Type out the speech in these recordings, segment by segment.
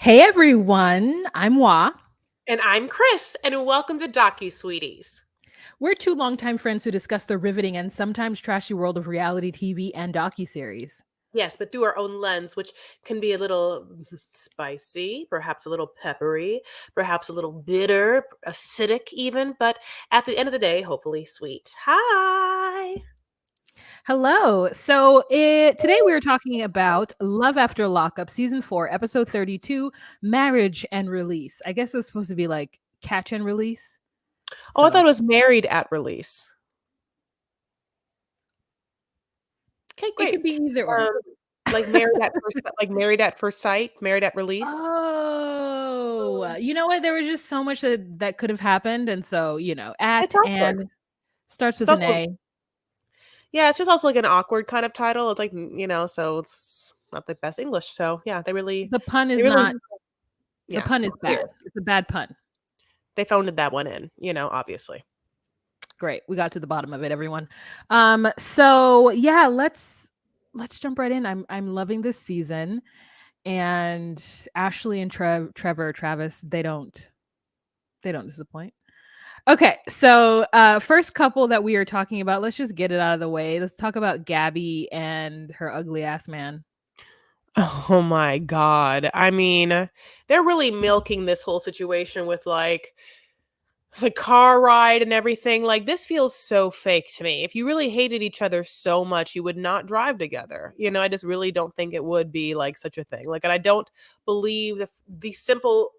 Hey everyone, I'm Wa. And I'm Chris, and welcome to Docu Sweeties. We're two longtime friends who discuss the riveting and sometimes trashy world of reality TV and docuseries. Yes, but through our own lens, which can be a little spicy, perhaps a little peppery, perhaps a little bitter, acidic even, but at the end of the day, hopefully sweet. Hi. Hello. Today we are talking about Love After Lockup, Season 4, Episode 32, Marriage and Release. I guess it was supposed to be like Catch and Release. Oh, I thought So it was married at release. Okay, it great. could be either or. Um, like married at first sight, married at release. Oh, you know what? There was just so much that could have happened. And so, It's at awkward. and starts It's with an also, A. yeah, it's just also like an awkward kind of title. It's like, so it's not the best English. So yeah, The pun they is really, not The yeah, pun is clear. bad. It's a bad pun. They phoned that one in, obviously. Great. We got to the bottom of it, everyone. So yeah, let's jump right in. I'm loving this season. And Ashley and Travis, they don't disappoint. Okay, so first couple that we are talking about, let's just get it out of the way. Let's talk about Gabby and her ugly ass man. Oh my God. I mean, they're really milking this whole situation with like the car ride and everything. Like, this feels so fake to me. If you really hated each other so much, you would not drive together. I just really don't think it would be like such a thing. Like, and I don't believe the simple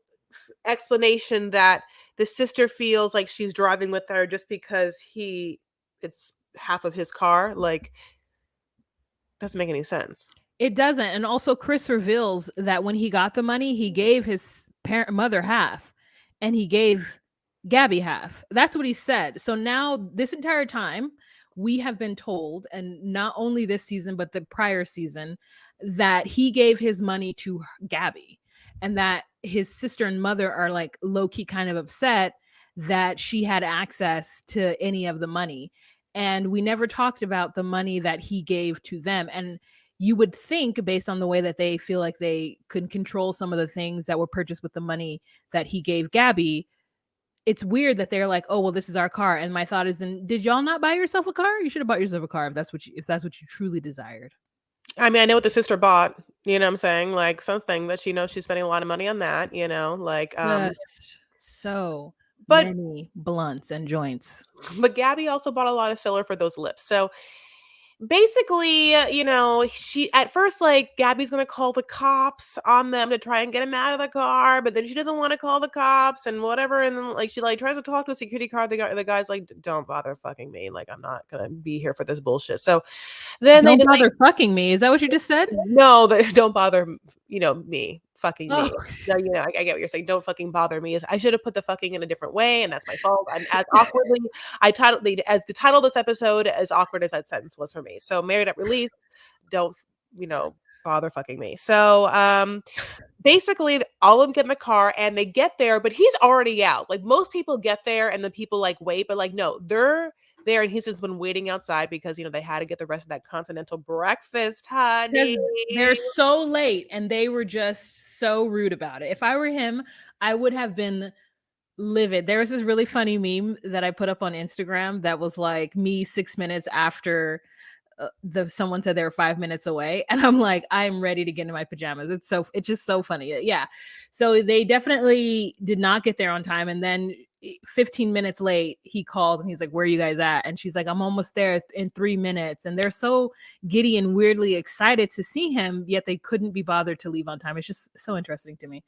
explanation that the sister feels like she's driving with her just because it's half of his car. Like, doesn't make any sense. It doesn't. And also Chris reveals that when he got the money, he gave his mother half and he gave Gabby half. That's what he said. So now this entire time we have been told, and not only this season but the prior season, that he gave his money to Gabby, and that his sister and mother are like low-key kind of upset that she had access to any of the money. And we never talked about the money that he gave to them. And you would think, based on the way that they feel like they could control some of the things that were purchased with the money that he gave Gabby, it's weird that they're like, oh well, this is our car. And my thought is, then did y'all not buy yourself a car? You should have bought yourself a car if that's what you truly desired. I mean, I know what the sister bought, you know what I'm saying? Like, something that she knows she's spending a lot of money on that, like, Just so but many blunts and joints. Gabby also bought a lot of filler for those lips. So basically, she at first, like, Gabby's gonna call the cops on them to try and get him out of the car, but then she doesn't want to call the cops and whatever. And then, like, she like tries to talk to a security guard. The guy's like, "Don't bother fucking me. Like, I'm not gonna be here for this bullshit." So then they Don't just like, bother fucking me. Is that what you just said? no, don't bother, me, fucking Oh. me. No, I get what you're saying. Don't fucking bother me. I should have put the fucking in a different way, and that's my fault. I'm as awkwardly, I titled as the title of this episode, as awkward as that sentence was for me. So, married at release, don't, bother fucking me. So, basically, all of them get in the car and they get there, but he's already out. Like, most people get there and the people like wait, but like, no, they're there and he's just been waiting outside because they had to get the rest of that continental breakfast, Because honey. they're so late and they were just so rude about it. If I were him, I would have been livid. There was this really funny meme that I put up on Instagram that was like me 6 minutes after someone said they were 5 minutes away, and I'm like, I'm ready to get in my pajamas. It's just so funny. Yeah. So they definitely did not get there on time, and then 15 minutes late he calls and he's like, where are you guys at? And she's like, I'm almost there in 3 minutes. And they're so giddy and weirdly excited to see him, yet they couldn't be bothered to leave on time. It's just so interesting to me.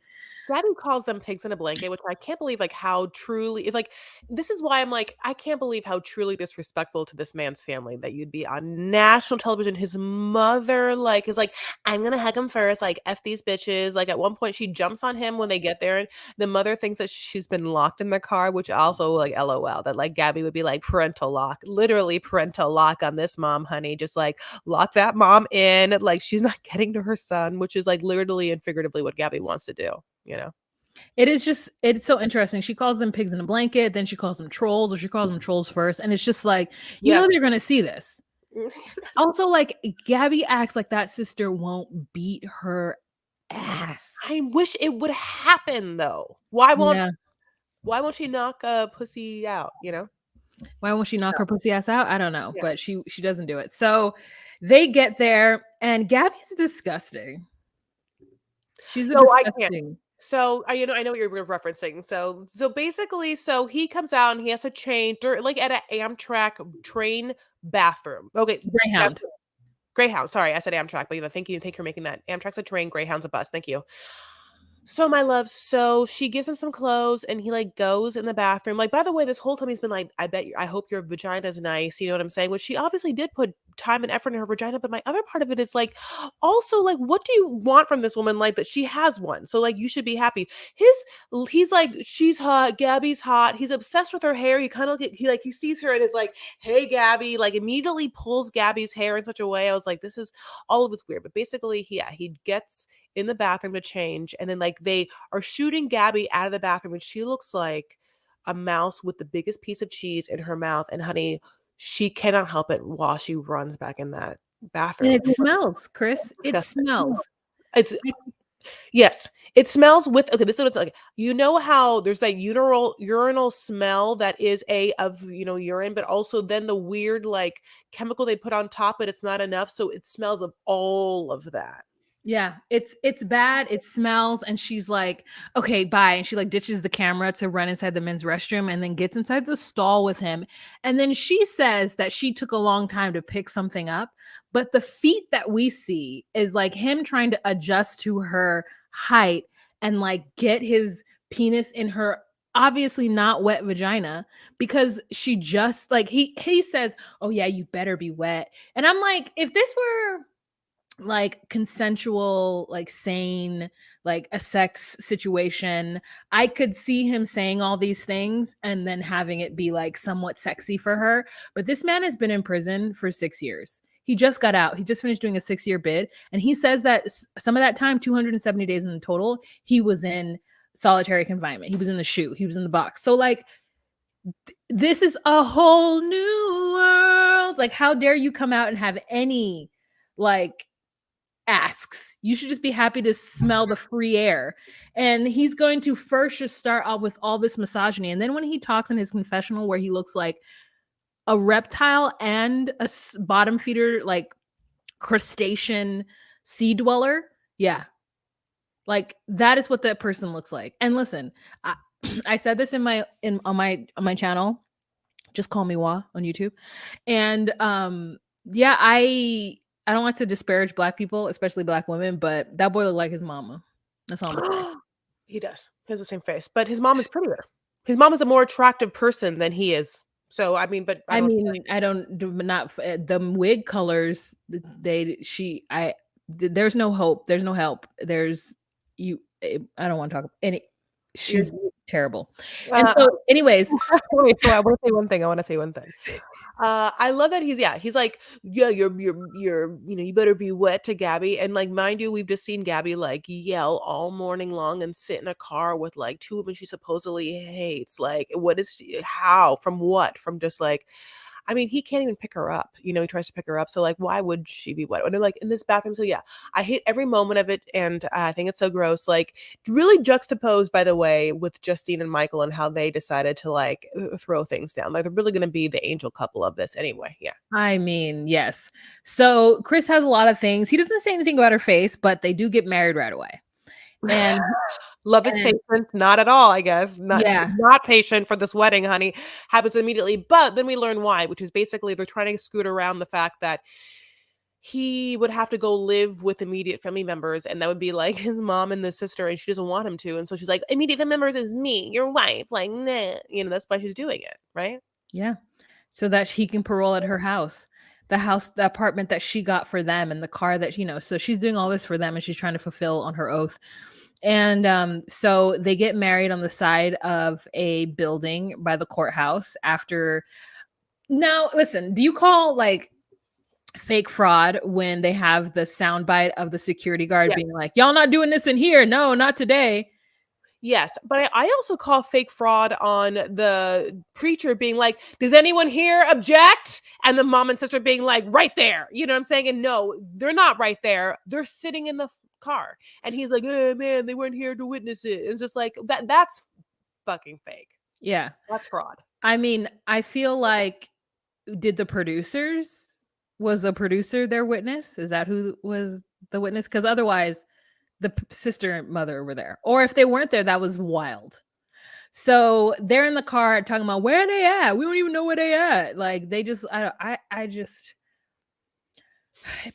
Gabby calls them pigs in a blanket, which I can't believe, like, how truly, like, this is why I'm like, I can't believe how truly disrespectful to this man's family that you'd be on national television. His mother, like, is like, I'm gonna hug him first, like, F these bitches. Like, at one point, she jumps on him when they get there. And the mother thinks that she's been locked in the car, which also, like, LOL, that, like, Gabby would be like, parental lock, literally parental lock on this mom, honey. Just, like, lock that mom in. Like, she's not getting to her son, which is, like, literally and figuratively what Gabby wants to do, you know? It's so interesting. She calls them pigs in a blanket, then she calls them trolls, or she calls them trolls first. And it's just like, Yes. they're gonna see this. Also, like, Gabby acts like that sister won't beat her ass. I wish it would happen though. Yeah. Why won't she knock a pussy out, you know? Why won't she knock her pussy ass out? I don't know, Yeah. but she doesn't do it. So they get there, and Gabby's disgusting. She's a So I can't. disgusting. So, I know what you're referencing. So basically, so he comes out and he has to change like at an Amtrak train bathroom. Okay, that's Greyhound. Greyhound. Sorry, I said Amtrak, but yeah, thank you. Thank you for making that. Amtrak's a train, Greyhound's a bus. Thank you. So my love, so she gives him some clothes and he like goes in the bathroom. Like, by the way, this whole time he's been like, I hope your vagina is nice. You know what I'm saying? Which she obviously did put time and effort in her vagina. But my other part of it is like, also like, what do you want from this woman? Like that she has one. So like you should be happy. He's like, she's hot, Gabby's hot. He's obsessed with her hair. He kind of he sees her and is like, hey Gabby, like immediately pulls Gabby's hair in such a way. I was like, this is all of it's weird. But basically, he gets in the bathroom to change, and then like they are shooting Gabby out of the bathroom, and she looks like a mouse with the biggest piece of cheese in her mouth. And honey, she cannot help it while she runs back in that And bathroom. it smells, Chris. It Disgusting. smells. It's yes, it smells with okay. This is what it's like. You know how there's that urinal smell that is of urine, but also then the weird like chemical they put on top, but it's not enough, so it smells of all of that. Yeah, it's bad. It smells, and she's like, "Okay, bye." And she like ditches the camera to run inside the men's restroom, and then gets inside the stall with him. And then she says that she took a long time to pick something up, but the feat that we see is like him trying to adjust to her height and like get his penis in her obviously not wet vagina, because she just like he says, "Oh yeah, you better be wet." And I'm like, if this were like consensual, like sane, like a sex situation, I could see him saying all these things and then having it be like somewhat sexy for her. But this man has been in prison for 6 years. He just got out. He just finished doing a 6-year bid, and he says that some of that time, 270 days in total, he was in solitary confinement. He was in the shoe. He was in the box. So like this is a whole new world. Like how dare you come out and have any like asks. You should just be happy to smell the free air. And he's going to first just start off with all this misogyny. And then when he talks in his confessional where he looks like a reptile and a bottom feeder, like crustacean sea dweller, yeah. Like that is what that person looks like. And listen, I said this on my channel. Just call me Wa on YouTube. And yeah, I don't like to disparage Black people, especially Black women, but that boy looked like his mama. That's all I'm gonna say. He does. He has the same face, but his mom is prettier. His mom is a more attractive person than he is. So I mean, but I I don't. mean, I don't do not the wig colors. There's no hope. There's no help. There's you. I don't want to talk any. She's terrible. And Uh, so, anyways, wait, so I want to say one thing. I want to say one thing. I love that he's like, yeah, you better be wet to Gabby. And like, mind you, we've just seen Gabby like yell all morning long and sit in a car with like two women she supposedly hates. Like, what is she, how, from what? From just like, I mean, he can't even pick her up. He tries to pick her up. So like, why would she be wet? And they're like in this bathroom. So yeah, I hate every moment of it. And I think it's so gross. Like really juxtaposed, by the way, with Justine and Michael and how they decided to like throw things down. Like they're really going to be the angel couple of this anyway. Yeah. I mean, yes. So Chris has a lot of things. He doesn't say anything about her face, but they do get married right away. And Love is patient, not at all, I guess. yeah, Not patient for this wedding, honey. Happens immediately. But then we learn why, which is basically they're trying to scoot around the fact that he would have to go live with immediate family members, and that would be like his mom and the sister, and she doesn't want him to. And so she's like, immediate family members is me, your wife. Like, nah. That's why she's doing it, right? yeah. So that he can parole at her house. The apartment that she got for them, and the car that, so she's doing all this for them, and she's trying to fulfill on her oath. And so they get married on the side of a building by the courthouse after. Now, listen, do you call like fake fraud when they have the soundbite of the security guard being like, y'all not doing this in here? No, not today. Yes, but I also call fake fraud on the preacher being like, does anyone here object? And the mom and sister being like, right there. You know what I'm saying? And no, they're not right there. They're sitting in the car. And he's like, "Oh man, they weren't here to witness it." And it's just like that's fucking fake. Yeah. That's fraud. I mean, I feel like did the producers was a producer their witness? Is that who was the witness? Because otherwise, the sister and mother were there. Or if they weren't there, that was wild. So they're in the car talking about where they at. We don't even know where they at. Like they just, I just.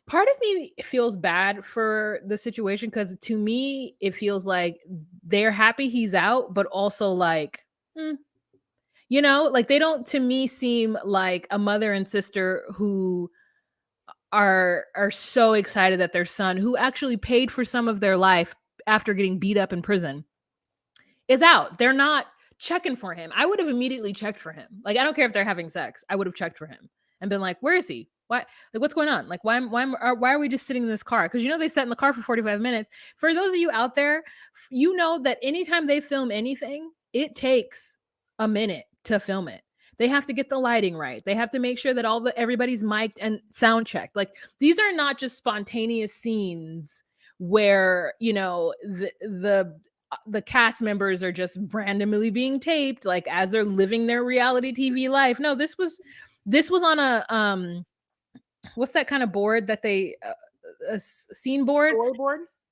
Part of me feels bad for the situation because to me it feels like they're happy he's out, but also like, hmm, like they don't to me seem like a mother and sister who are so excited that their son, who actually paid for some of their life after getting beat up in prison, is out. They're not checking for him. I would have immediately checked for him. Like I don't care if they're having sex. I would have checked for him and been like, "Where is he? Why? Like what's going on? Like why are we just sitting in this car?" Because they sat in the car for 45 minutes. For those of you out there, you know that anytime they film anything, it takes a minute to film it. They have to get the lighting right. They have to make sure that everybody's mic'd and sound checked. Like these are not just spontaneous scenes where the cast members are just randomly being taped like as they're living their reality TV life. No, this was on a what's that kind of board that they a scene board?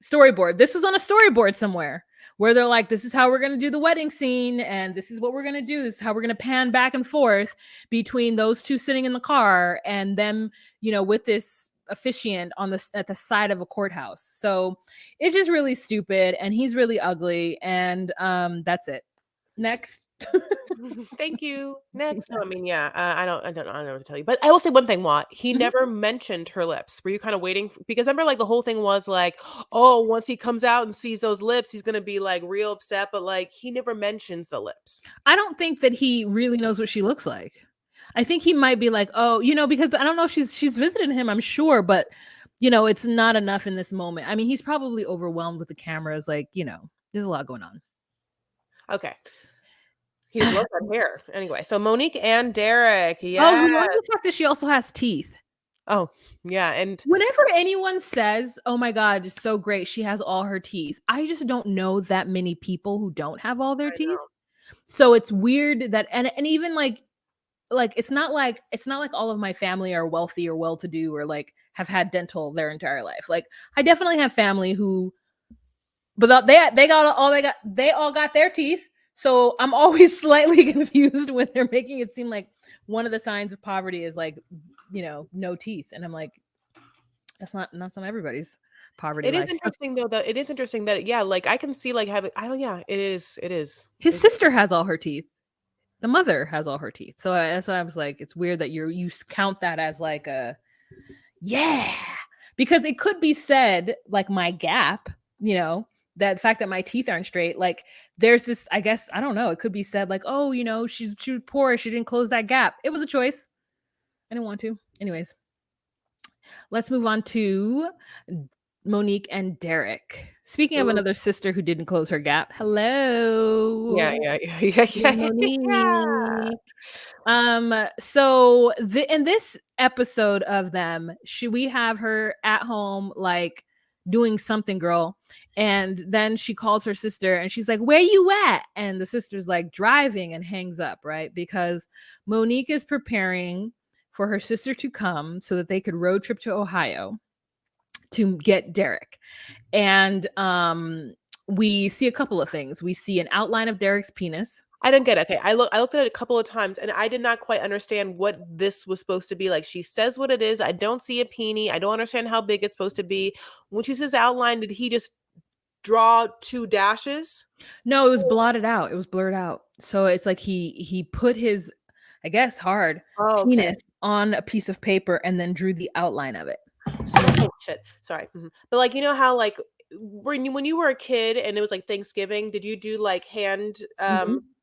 Storyboard. This was on a storyboard somewhere where they're like, this is how we're going to do the wedding scene and this is what we're going to do. This is how we're going to pan back and forth between those two sitting in the car and them, with this officiant at the side of a courthouse. So it's just really stupid and he's really ugly and that's it. Next. Thank you. Next. No, I mean, yeah, I don't know what to tell you. But I will say one thing, Watt. He never mentioned her lips. Were you kind of waiting because remember, like the whole thing was like, oh, once he comes out and sees those lips, he's gonna be like real upset. But like, he never mentions the lips. I don't think that he really knows what she looks like. I think he might be like, oh, because I don't know if she's visited him, I'm sure, but it's not enough in this moment. I mean, he's probably overwhelmed with the cameras, like, there's a lot going on. Okay. He just loves that hair. Anyway, so Monique and Derek. Yeah. Oh, you know the fact that she also has teeth. Oh, yeah. And whenever anyone says, oh my God, it's so great, she has all her teeth, I just don't know that many people who don't have all their teeth. So it's weird that and even like it's not like all of my family are wealthy or well-to-do or like have had dental their entire life. Like I definitely have family who, but they all got their teeth. So I'm always slightly confused when they're making it seem like one of the signs of poverty is like, no teeth. And I'm like, that's not everybody's poverty. It is interesting though that yeah, like I can see like having it is. His sister has all her teeth. The mother has all her teeth. So that's why I was like, it's weird that you count that as like a, yeah, because it could be said like my gap, that fact that my teeth aren't straight. Like there's this, I guess, I don't know. It could be said like, oh, she was poor. She didn't close that gap. It was a choice. I didn't want to. Anyways, let's move on to Monique and Derek. Speaking of another sister who didn't close her gap. Hello. Yeah. Monique. So in this episode of them, we have her at home like doing something, girl, and then she calls her sister and she's like, where you at? And the sister's like, driving, and hangs up, right? Because Monique is preparing for her sister to come so that they could road trip to Ohio to get Derek. And we see a couple of things. We see an outline of Derek's penis. I didn't get it. Okay, I looked at it a couple of times and I did not quite understand what this was supposed to be. Like she says what it is. I don't see a peenie. I don't understand how big it's supposed to be. When she says outline, did he just draw 2 dashes? No, it was blotted out. It was blurred out. So it's like he put his, I guess, hard penis on a piece of paper and then drew the outline of it. Oh shit. Sorry. Mm-hmm. But like, you know how like when you were a kid and it was like Thanksgiving, did you do like hand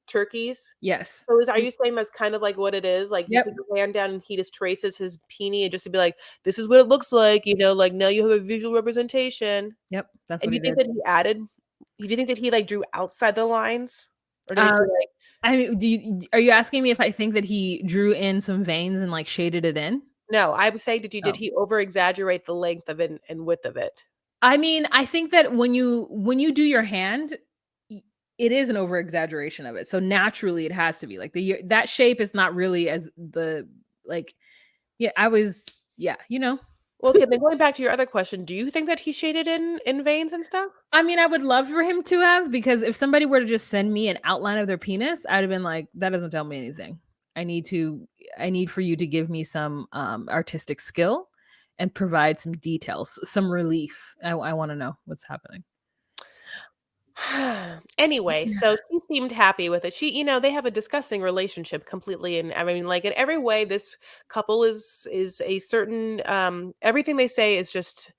turkeys? Yes. So are you saying that's kind of like what it is? Like you put your hand down and he just traces his peenie and just to be like, this is what it looks like, like now you have a visual representation. Yep. That's and what you think that he added? Do you think that he like drew outside the lines? Or did he like I mean, are you asking me if I think that he drew in some veins and like shaded it in? No, I would say did he over exaggerate the length of it and width of it? I mean, I think that when you do your hand, it is an over exaggeration of it. So naturally, it has to be like that shape is not really as the like. Yeah, I was. Yeah, Well, okay, then going back to your other question, do you think that he shaded in veins and stuff? I mean, I would love for him to have, because if somebody were to just send me an outline of their penis, I'd have been like, that doesn't tell me anything. I need to I need for you to give me some artistic skill and provide some details, some relief. I want to know what's happening. Anyway, so she seemed happy with it. They have a disgusting relationship completely, and I mean, like in every way, this couple is a certain everything they say is just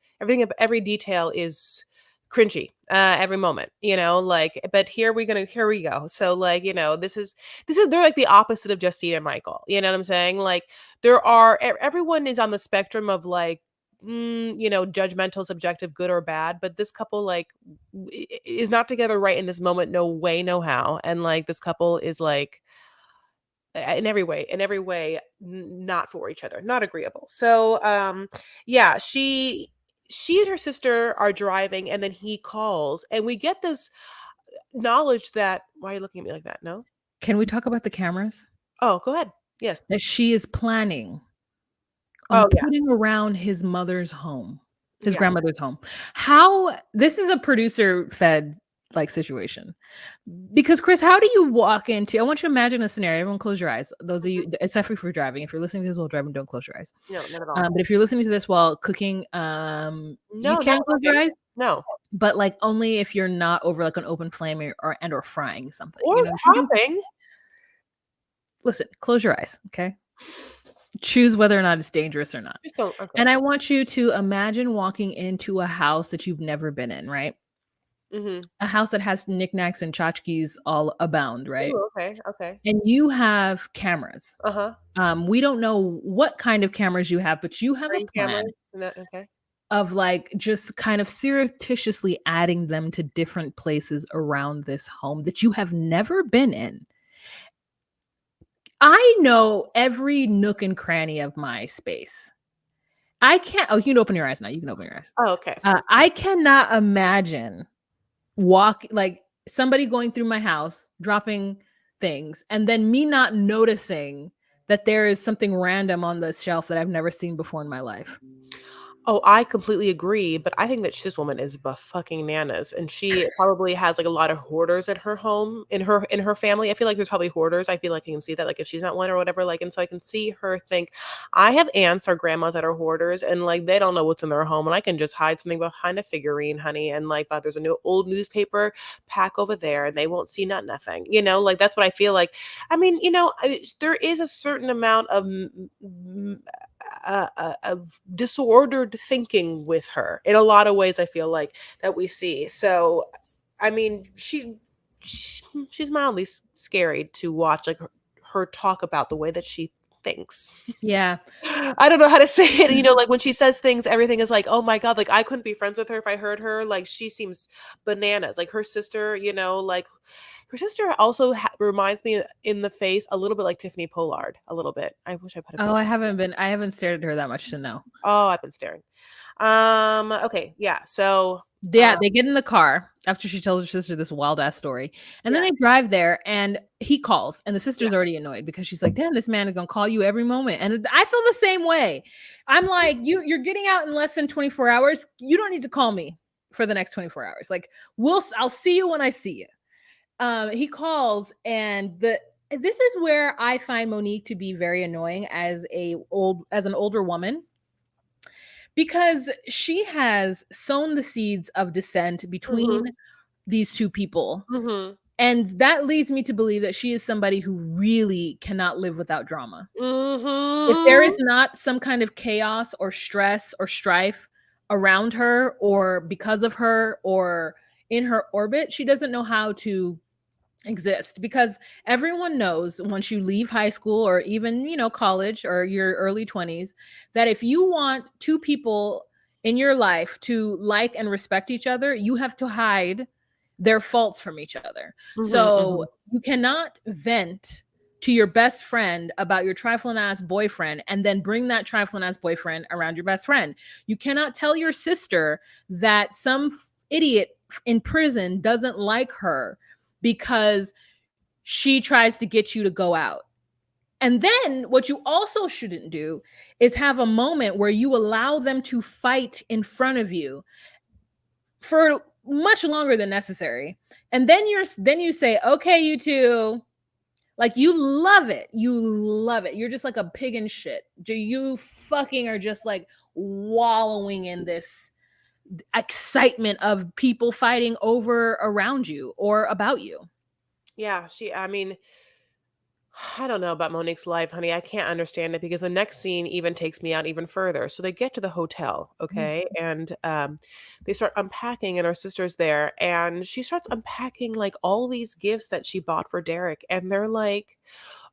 every detail is cringy every moment, like, but here we go. So like, this is they're like the opposite of Justine and Michael. You know what I'm saying? Like everyone is on the spectrum of like judgmental, subjective, good or bad, but this couple like is not together right in this moment, no way, no how. And like this couple is like in every way not for each other, not agreeable. So yeah, she and her sister are driving, and then he calls, and we get this knowledge that why are you looking at me like that? No? Can we talk about the cameras Oh, go ahead. Yes. that she is planning on Oh yeah. putting around his mother's home, his Yeah. grandmother's home? How this is a producer fed like situation. Because Chris, how do you walk into? I want you to imagine a scenario. Everyone, close your eyes. Those of you, except for if you're driving. If you're listening to this while driving, don't close your eyes. No, not at all. But if you're listening to this while cooking, you No, can close your eyes. no. But like only if you're not over like an open flame or frying something. Or shopping. Listen, close your eyes, okay? Choose whether or not it's dangerous or not. Just don't. Okay. And I want you to imagine walking into a house that you've never been in, right? Mm-hmm. A house that has knickknacks and tchotchkes all abound, right? Ooh, okay. And you have cameras. Uh-huh. We don't know what kind of cameras you have, but you have a plan Okay. of like just kind of surreptitiously adding them to different places around this home that you have never been in. I know every nook and cranny of my space. I can't. Oh, you can open your eyes now. You can open your eyes. Oh, okay. I cannot imagine like somebody going through my house, dropping things, and then me not noticing that there is something random on the shelf that I've never seen before in my life. Oh, I completely agree, but I think that this woman is fucking nanas, and she probably has like a lot of hoarders at her home, in her family. I feel like there's probably hoarders. I feel like I can see that, like if she's not one or whatever, like, and so I can see her think, I have aunts or grandmas that are hoarders, and like they don't know what's in their home, and I can just hide something behind a figurine, honey, and like, there's a new old newspaper pack over there, and they won't see nothing. Like that's what I feel like. I mean, there is a certain amount of disordered thinking with her in a lot of ways. I feel like that we see. So, I mean, she's mildly scary to watch, like her talk about the way that she thinks. Yeah. I don't know how to say it. Like when she says things, everything is like, oh my God, like I couldn't be friends with her if I heard her. Like she seems bananas. Like her sister, like her sister also reminds me in the face a little bit like Tiffany Pollard, a little bit. I wish I put it. Oh, I haven't stared at her that much to know. Oh, I've been staring. Okay. Yeah. So. Yeah, they get in the car after she tells her sister this wild ass story, and then they drive there, and he calls, and the sister's already annoyed because she's like, "Damn, this man is gonna call you every moment." And I feel the same way. I'm like, you're getting out in less than 24 hours. You don't need to call me for the next 24 hours. Like, I'll see you when I see you. He calls, and this is where I find Monique to be very annoying as an older woman, because she has sown the seeds of dissent between these two people. Mm-hmm. And that leads me to believe that she is somebody who really cannot live without drama. Mm-hmm. If there is not some kind of chaos or stress or strife around her, or because of her, or in her orbit, she doesn't know how to exist, because everyone knows once you leave high school or even college or your early 20s, that if you want two people in your life to like and respect each other, you have to hide their faults from each other. So you cannot vent to your best friend about your trifling ass boyfriend and then bring that trifling ass boyfriend around your best friend. You cannot tell your sister that some idiot in prison doesn't like her because she tries to get you to go out. And then what you also shouldn't do is have a moment where you allow them to fight in front of you for much longer than necessary. And then you say, "Okay, you two." Like you love it. You love it. You're just like a pig in shit. You fucking are just like wallowing in this excitement of people fighting over around you or about you. Yeah, I mean, I don't know about Monique's life, honey. I can't understand it because the next scene even takes me out even further. So they get to the hotel, okay? And they start unpacking, and her sister's there, and she starts unpacking like all these gifts that she bought for Derek. And they're like,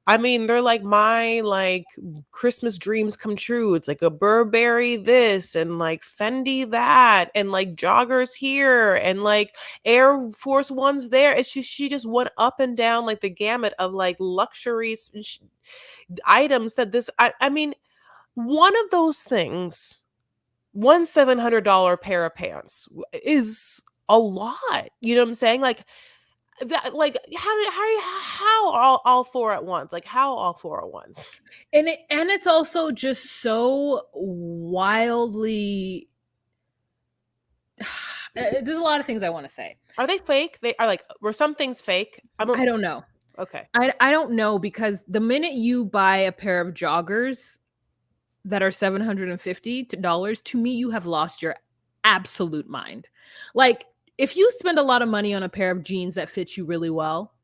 I mean, they're like my like Christmas dreams come true. It's like a Burberry this and like Fendi that and like joggers here and like Air Force Ones there. It's just she just went up and down like the gamut of like luxuries items that I mean, one of those things, one $700 pair of pants is a lot. You know what I'm saying? Like that, like how all four at once? Like how all four at once? And it's also just so wildly there's a lot of things I want to say. Are they fake? They are like, were some things fake? I don't know. Okay. I don't know because the minute you buy a pair of joggers that are $750 to me, you have lost your absolute mind. Like if you spend a lot of money on a pair of jeans that fit you really well,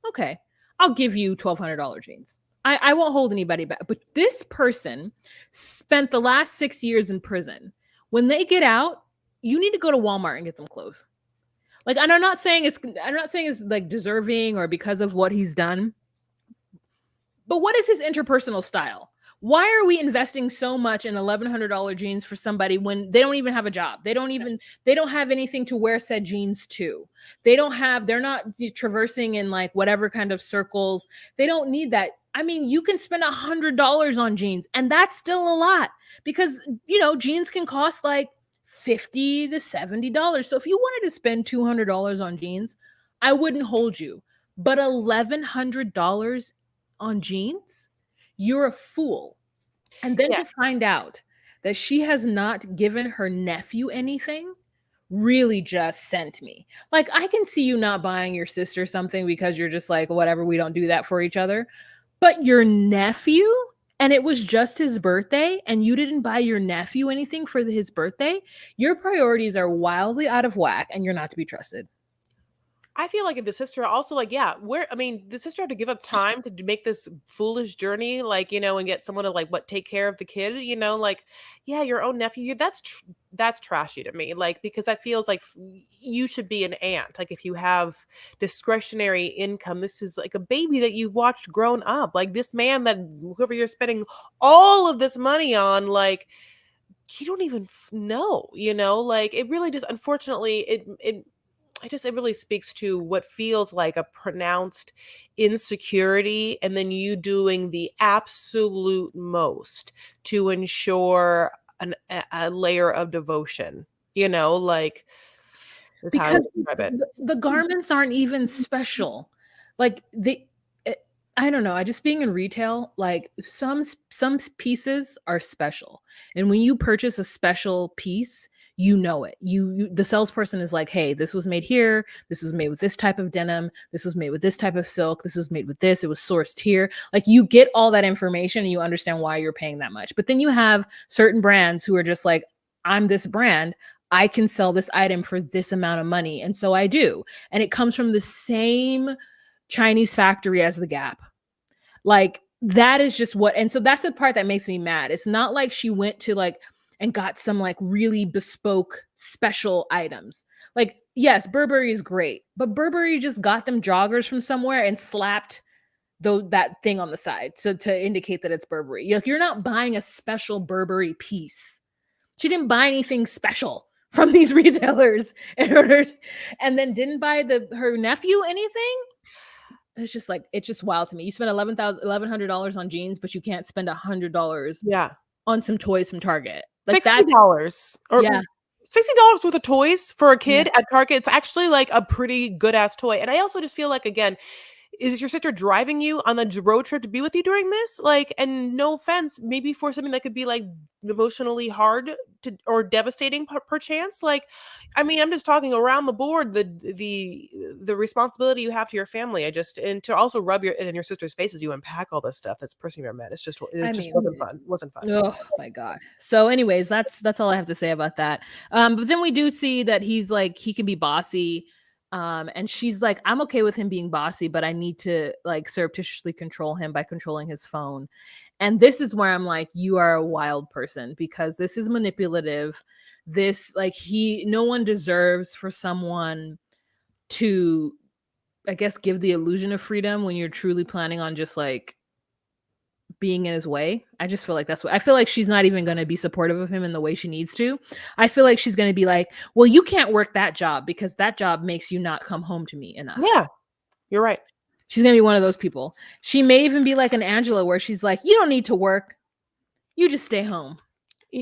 okay, I'll give you $1,200 jeans. I won't hold anybody back. But this person spent the last 6 years in prison. When they get out, you need to go to Walmart and get them clothes. Like, and I'm not saying it's like deserving or because of what he's done. But what is his interpersonal style? Why are we investing so much in $1,100 jeans for somebody when they don't even have a job? They don't have anything to wear said jeans to. They're not traversing in like whatever kind of circles. They don't need that. I mean, you can spend $100 on jeans and that's still a lot because, jeans can cost like $50 to $70. So if you wanted to spend $200 on jeans, I wouldn't hold you. But $1,100 on jeans, you're a fool. And then to find out that she has not given her nephew anything really just sent me. Like, I can see you not buying your sister something because you're just like, whatever, we don't do that for each other. But your nephew, and it was just his birthday, and you didn't buy your nephew anything for his birthday, your priorities are wildly out of whack and you're not to be trusted. I feel like if the sister also like, yeah, the sister had to give up time to make this foolish journey, like, and get someone to like take care of the kid, like, yeah, your own nephew, that's trashy to me. Like, because that feels like you should be an aunt. Like if you have discretionary income, this is like a baby that you've watched grown up. Like this man that whoever you're spending all of this money on, like, you don't even know, like it really just, unfortunately, it really speaks to what feels like a pronounced insecurity and then you doing the absolute most to ensure a layer of devotion, like is how I Because describe it. the garments aren't even special. Like I don't know. I just being in retail, like some pieces are special, and when you purchase a special piece, you know it. The salesperson is like, "Hey, this was made here. This was made with this type of denim. This was made with this type of silk. This was made with this. It was sourced here." Like you get all that information, and you understand why you're paying that much. But then you have certain brands who are just like, "I'm this brand. I can sell this item for this amount of money," and so I do, and it comes from the same Chinese factory as the Gap. Like that is just what, and so that's the part that makes me mad. It's not like she went to like and got some like really bespoke special items. Like, yes, Burberry is great, but Burberry just got them joggers from somewhere and slapped that thing on the side to indicate that it's Burberry. If you're not buying a special Burberry piece, she didn't buy anything special from these retailers in order and then didn't buy her nephew anything. It's just like, it's just wild to me. You spend $1,100 on jeans, but you can't spend $100 Yeah. on some toys from Target. Like that's $60 or yeah, $60 worth of toys for a yeah. kid at Target. It's actually like a pretty good ass toy. And I also just feel like, again, is your sister driving you on the road trip to be with you during this? Like, and no offense, maybe for something that could be like emotionally hard to or devastating perchance. Like, I mean, I'm just talking around the board, the responsibility you have to your family. I just and to also rub your in your sister's face as you unpack all this stuff that's person you've met. It I just mean, wasn't fun. Wasn't fun. oh my god. So anyways, that's all I have to say about that. But then we do see that he's like, he can be bossy. And she's like, I'm okay with him being bossy, but I need to like surreptitiously control him by controlling his phone. And this is where I'm like, you are a wild person, because this is manipulative. This, like, no one deserves for someone to, I guess, give the illusion of freedom when you're truly planning on just like being in his way. I just feel like that's what I feel like. She's not even going to be supportive of him in the way she needs to. I feel like she's going to be like, well, you can't work that job because that job makes you not come home to me enough. Yeah, you're right. She's going to be one of those people. She may even be like an Angela, where she's like, you don't need to work, you just stay home.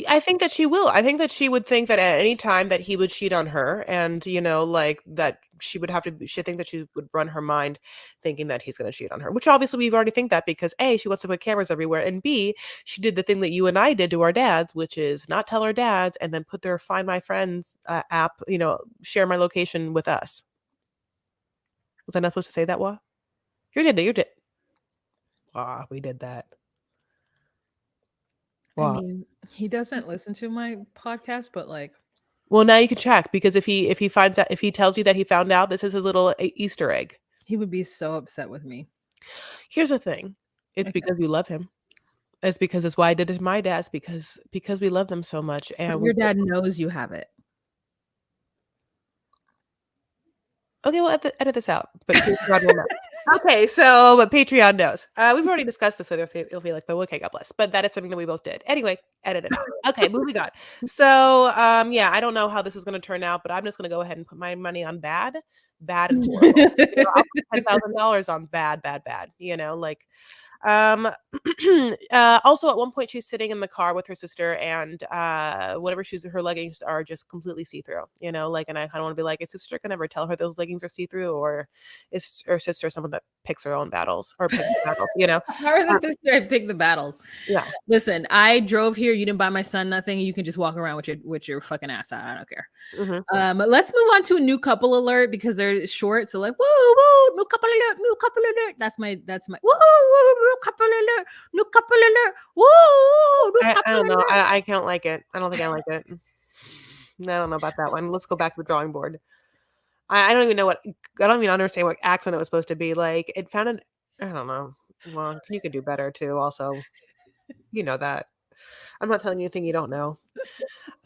I think that she will. I think that she would think that at any time that he would cheat on her, and like that she would have to. She think that she would run her mind thinking that he's going to cheat on her. Which obviously we've already think that because A, she wants to put cameras everywhere, and B, she did the thing that you and I did to our dads, which is not tell our dads and then put their Find My Friends app. Share my location with us. Was I not supposed to say that? What? You did it. You did. We did that. I Wow. mean, he doesn't listen to my podcast, but like, Well, now you can check because if he finds out if he tells you that he found out, this is his little Easter egg. he would be so upset with me. Here's the thing. It's Okay. because you love him. It's because it's why I did it to my dad's because we love them so much But and we your dad knows you have it. Okay, we'll edit this out, but Patreon will know. Okay, so but Patreon knows. We've already discussed this, so it'll feel like, but okay, God bless. But that is something that we both did. Anyway, edit it out. Okay, moving on. So, yeah, I don't know how this is going to turn out, but I'm just going to go ahead and put my money on bad and horrible. I'll put $10,000 on bad, bad, bad. Um, also at one point she's sitting in the car with her sister and whatever her leggings are just completely see-through, and I kind of want to be like, is sister can never tell her those leggings are see-through, or is her sister someone that picks her own battles or picks battles. How are the sister I pick the battles? Yeah. Listen, I drove here. You didn't buy my son nothing. You can just walk around with your fucking ass out. I don't care. Let's move on to a new couple alert because they're short. So like, woo woo, new couple alert, new couple alert. That's my woo woo, new couple alert, new couple alert, woo woo, new couple I don't know. alert. I can't like it. I don't think I like it. I don't know about that one. Let's go back to the drawing board. I don't even understand what accent it was supposed to be. Like it founded. I don't know. Well, you can do better too. Also, you know that. I'm not telling you anything you don't know.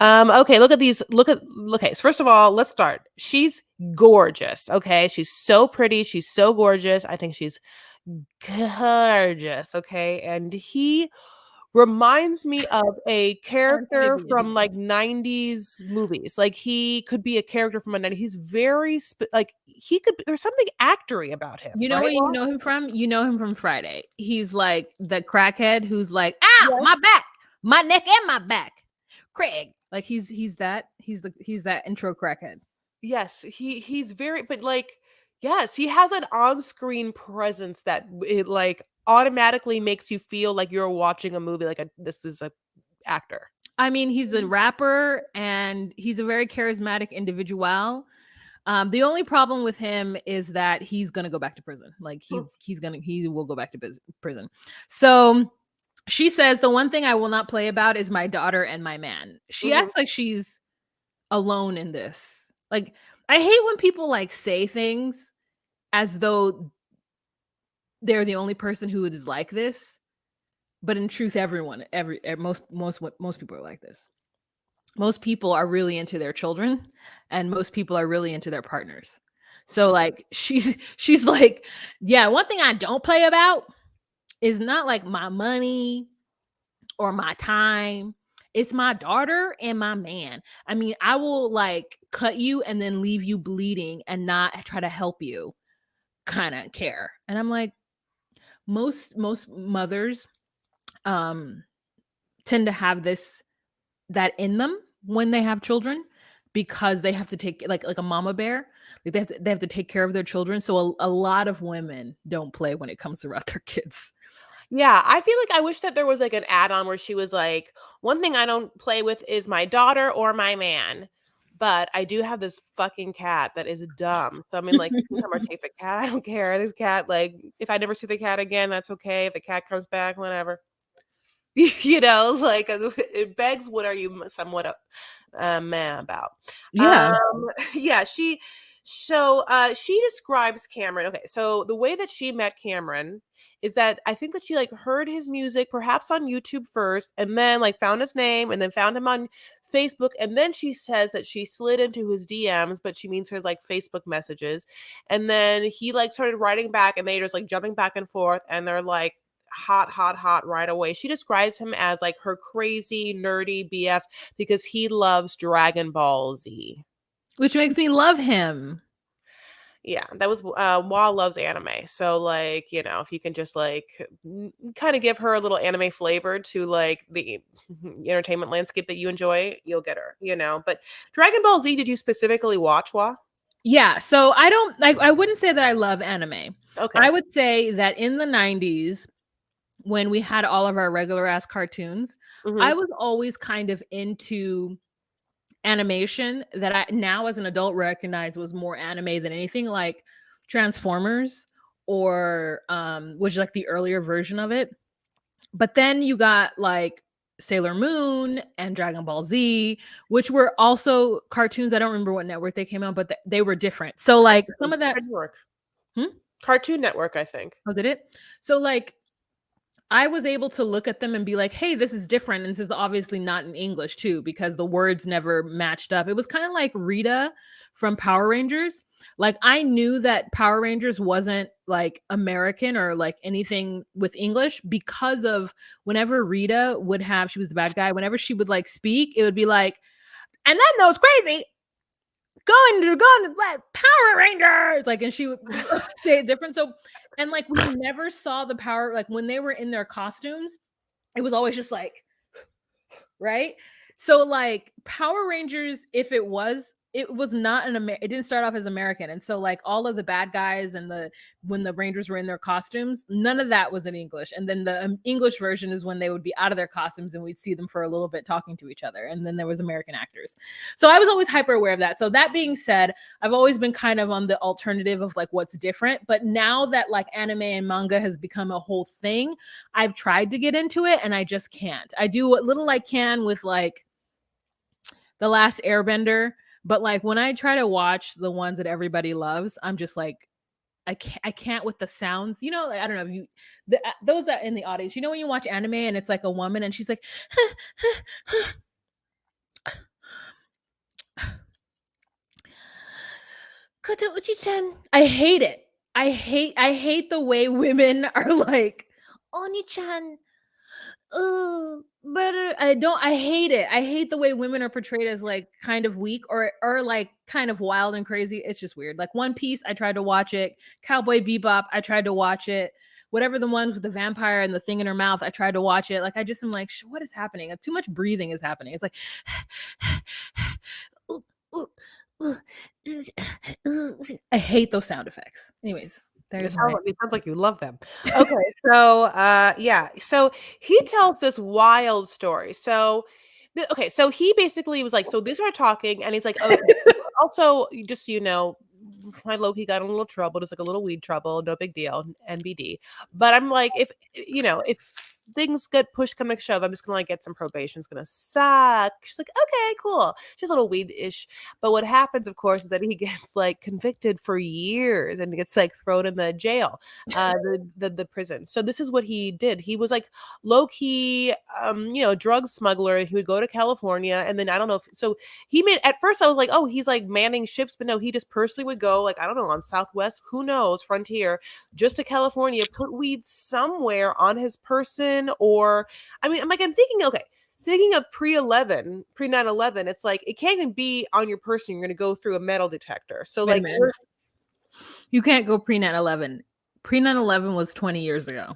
Okay, look at these. Okay, so first of all, let's start. She's gorgeous. Okay, she's so pretty. She's so gorgeous. I think she's gorgeous. Okay, and he reminds me of a character from like 90s movies. Like he could be a character from a 90s. He's very there's something actory about him. You know right? what you know him from? You know him from Friday. He's like the crackhead who's like, ow, my back, my neck, and my back. Craig. Like he's that intro crackhead. Yes, he's very, but like, yes, he has an on-screen presence that it like automatically makes you feel like you're watching a movie. Like this is a actor. I mean, he's a rapper and he's a very charismatic individual. The only problem with him is that he's gonna go back to prison. Like he will go back to prison. So she says the one thing I will not play about is my daughter and my man. She acts like she's alone in this. Like I hate when people like say things as though they're the only person who is like this, but in truth, most people are like this. Most people are really into their children, and most people are really into their partners. So like she's like, yeah, one thing I don't play about is not like my money or my time. It's my daughter and my man. I mean, I will like cut you and then leave you bleeding and not try to help you kind of care. And I'm like, most mothers um tend to have that in them when they have children, because they have to take, like a mama bear, like they have to take care of their children. So a lot of women don't play when it comes around their kids. Yeah, I feel like I wish that there was like an add-on where she was like, one thing I don't play with is my daughter or my man. But I do have this fucking cat that is dumb. So I mean, like, you can come or take the cat. I don't care. This cat, like, if I never see the cat again, that's okay. If the cat comes back, whatever. Like it begs, what are you somewhat mad about? Yeah. Um, yeah, she describes Cameron. Okay, so the way that she met Cameron is that I think that she like heard his music perhaps on YouTube first, and then like found his name, and then found him on Facebook, and then she says that she slid into his DMs, but she means her like Facebook messages, and then he like started writing back, and they just like jumping back and forth, and they're like hot right away. She describes him as like her crazy nerdy BF because he loves Dragon Ball Z. Which makes me love him. Yeah, that was Wa loves anime. So like, if you can just like kind of give her a little anime flavor to like the entertainment landscape that you enjoy, you'll get her. But Dragon Ball Z, did you specifically watch Wa? Yeah, so I don't like, I wouldn't say that I love anime. Okay. I would say that in the 90s, when we had all of our regular ass cartoons, Hmm. I was always kind of into animation that I now as an adult recognize was more anime than anything, like Transformers, or which is like the earlier version of it. But then you got like Sailor Moon and Dragon Ball Z, which were also cartoons. I don't remember what network they came on, but they were different. So like some of that. Cartoon Network. Hmm? Cartoon Network, I think. Oh, did it? So like I was able to look at them and be like, hey, this is different. And this is obviously not in English too, because the words never matched up. It was kind of like Rita from Power Rangers. Like I knew that Power Rangers wasn't like American or like anything with English, because of whenever Rita would have, she was the bad guy, whenever she would like speak, it would be like, and that note's crazy. Going to Power Rangers, like, and she would say it different. So, and like we never saw the power, like when they were in their costumes, it was always just like, right? So like Power Rangers, if it was not it didn't start off as American. And so like all of the bad guys and when the Rangers were in their costumes, none of that was in English. And then the English version is when they would be out of their costumes and we'd see them for a little bit talking to each other. And then there was American actors. So I was always hyper aware of that. So that being said, I've always been kind of on the alternative of like what's different. But now that like anime and manga has become a whole thing, I've tried to get into it and I just can't. I do what little I can with like The Last Airbender, but like when I try to watch the ones that everybody loves, I'm just like, I can't with the sounds. I don't know if those that in the audience, when you watch anime and it's like a woman and she's like Koto Uchi-chan. I hate it. I hate the way women are like Oni-chan. Oh, but I hate it. I hate the way women are portrayed as like kind of weak or like kind of wild and crazy. It's just weird. Like One Piece, I tried to watch it. Cowboy Bebop, I tried to watch it. Whatever the ones with the vampire and the thing in her mouth, I tried to watch it. Like I just am like, what is happening? Too much breathing is happening. It's like I hate those sound effects. Anyways, there's my It sounds like you love them. Okay, so yeah, so he tells this wild story. So okay, so he basically was like, so they started talking, and he's like, oh, also just so you know, my Loki got in a little trouble, just like a little weed trouble, no big deal, NBD. But I'm like, if things get pushed come to shove, I'm just gonna like get some probation. It's gonna suck. She's like, okay, cool. Just a little weed-ish. But what happens, of course, is that he gets like convicted for years and gets like thrown in the jail, the prison. So this is what he did. He was like low key, drug smuggler. He would go to California, and then I don't know if so. He made at first I was like, oh, he's like manning ships, but no, he just personally would go like I don't know on Southwest, who knows, frontier, just to California, put weed somewhere on his person, or I mean, I'm thinking, okay. Thinking of pre 9/11, it's like it can't even be on your person. You're going to go through a metal detector. So wait a like, minute. You can't go pre 9/11. Pre 9/11 was 20 years ago.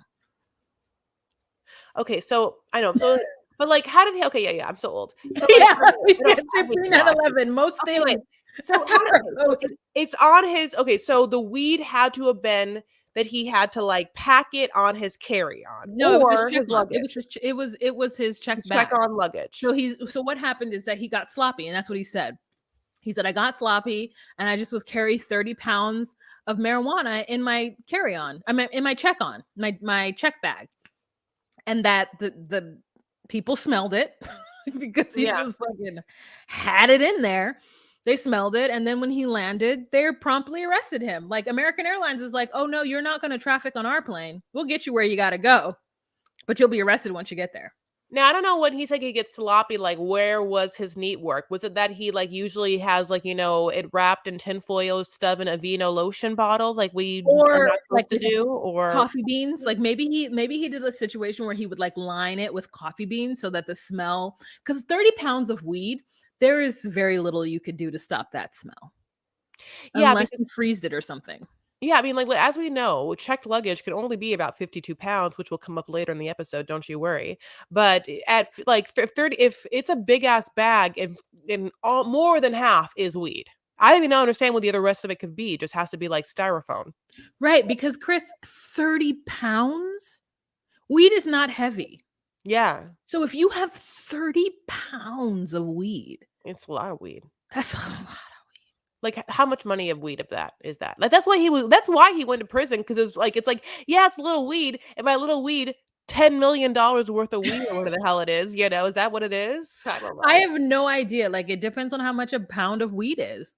Okay, so I know. So, but like, how did he? Okay, yeah, I'm so old. So like, Yeah, you I can't say hate pre you all. 9/11. Most Okay, wait. things So how did? are Okay, so post. it's on his. Okay, so the weed had to have been that he had to like pack it on his carry-on No, it was his or check his on. It was luggage. his it was his check Check bag. on luggage. So what happened is that he got sloppy, and that's what he said. He said, I got sloppy and I just was carry 30 pounds of marijuana in my carry-on. I mean in my check-on, my check bag. And that the people smelled it because he Yeah. just fucking had it in there. They smelled it, and then when he landed, they promptly arrested him. Like American Airlines is like, "Oh no, you're not going to traffic on our plane. We'll get you where you got to go, but you'll be arrested once you get there." Now I don't know when he said he gets sloppy. Like, where was his neat work? Was it that he like usually has like it wrapped in tinfoil, stuff in Aveeno lotion bottles, like we are Or not like supposed to do? Or coffee beans, like maybe he did a situation where he would like line it with coffee beans so that the smell, because 30 pounds of weed, there is very little you could do to stop that smell yeah, unless because you freezed it or something. yeah, I mean, like as we know, checked luggage can only be about 52 pounds, which will come up later in the episode. Don't you worry. But like 30, if it's a big ass bag, and all more than half is weed. I don't even understand what the other rest of it could be. It just has to be like styrofoam. Right, because Chris, 30 pounds, weed is not heavy. Yeah, So if you have 30 pounds of weed, it's a lot of weed. that's a lot. Like how much money of weed of that is that? Like that's why he was. That's why he went to prison because it's like yeah, it's little weed, and by little weed, $10 million worth of weed or whatever the hell it is. Is that what it is? I don't I know. have no idea. Like it depends on how much a pound of weed is.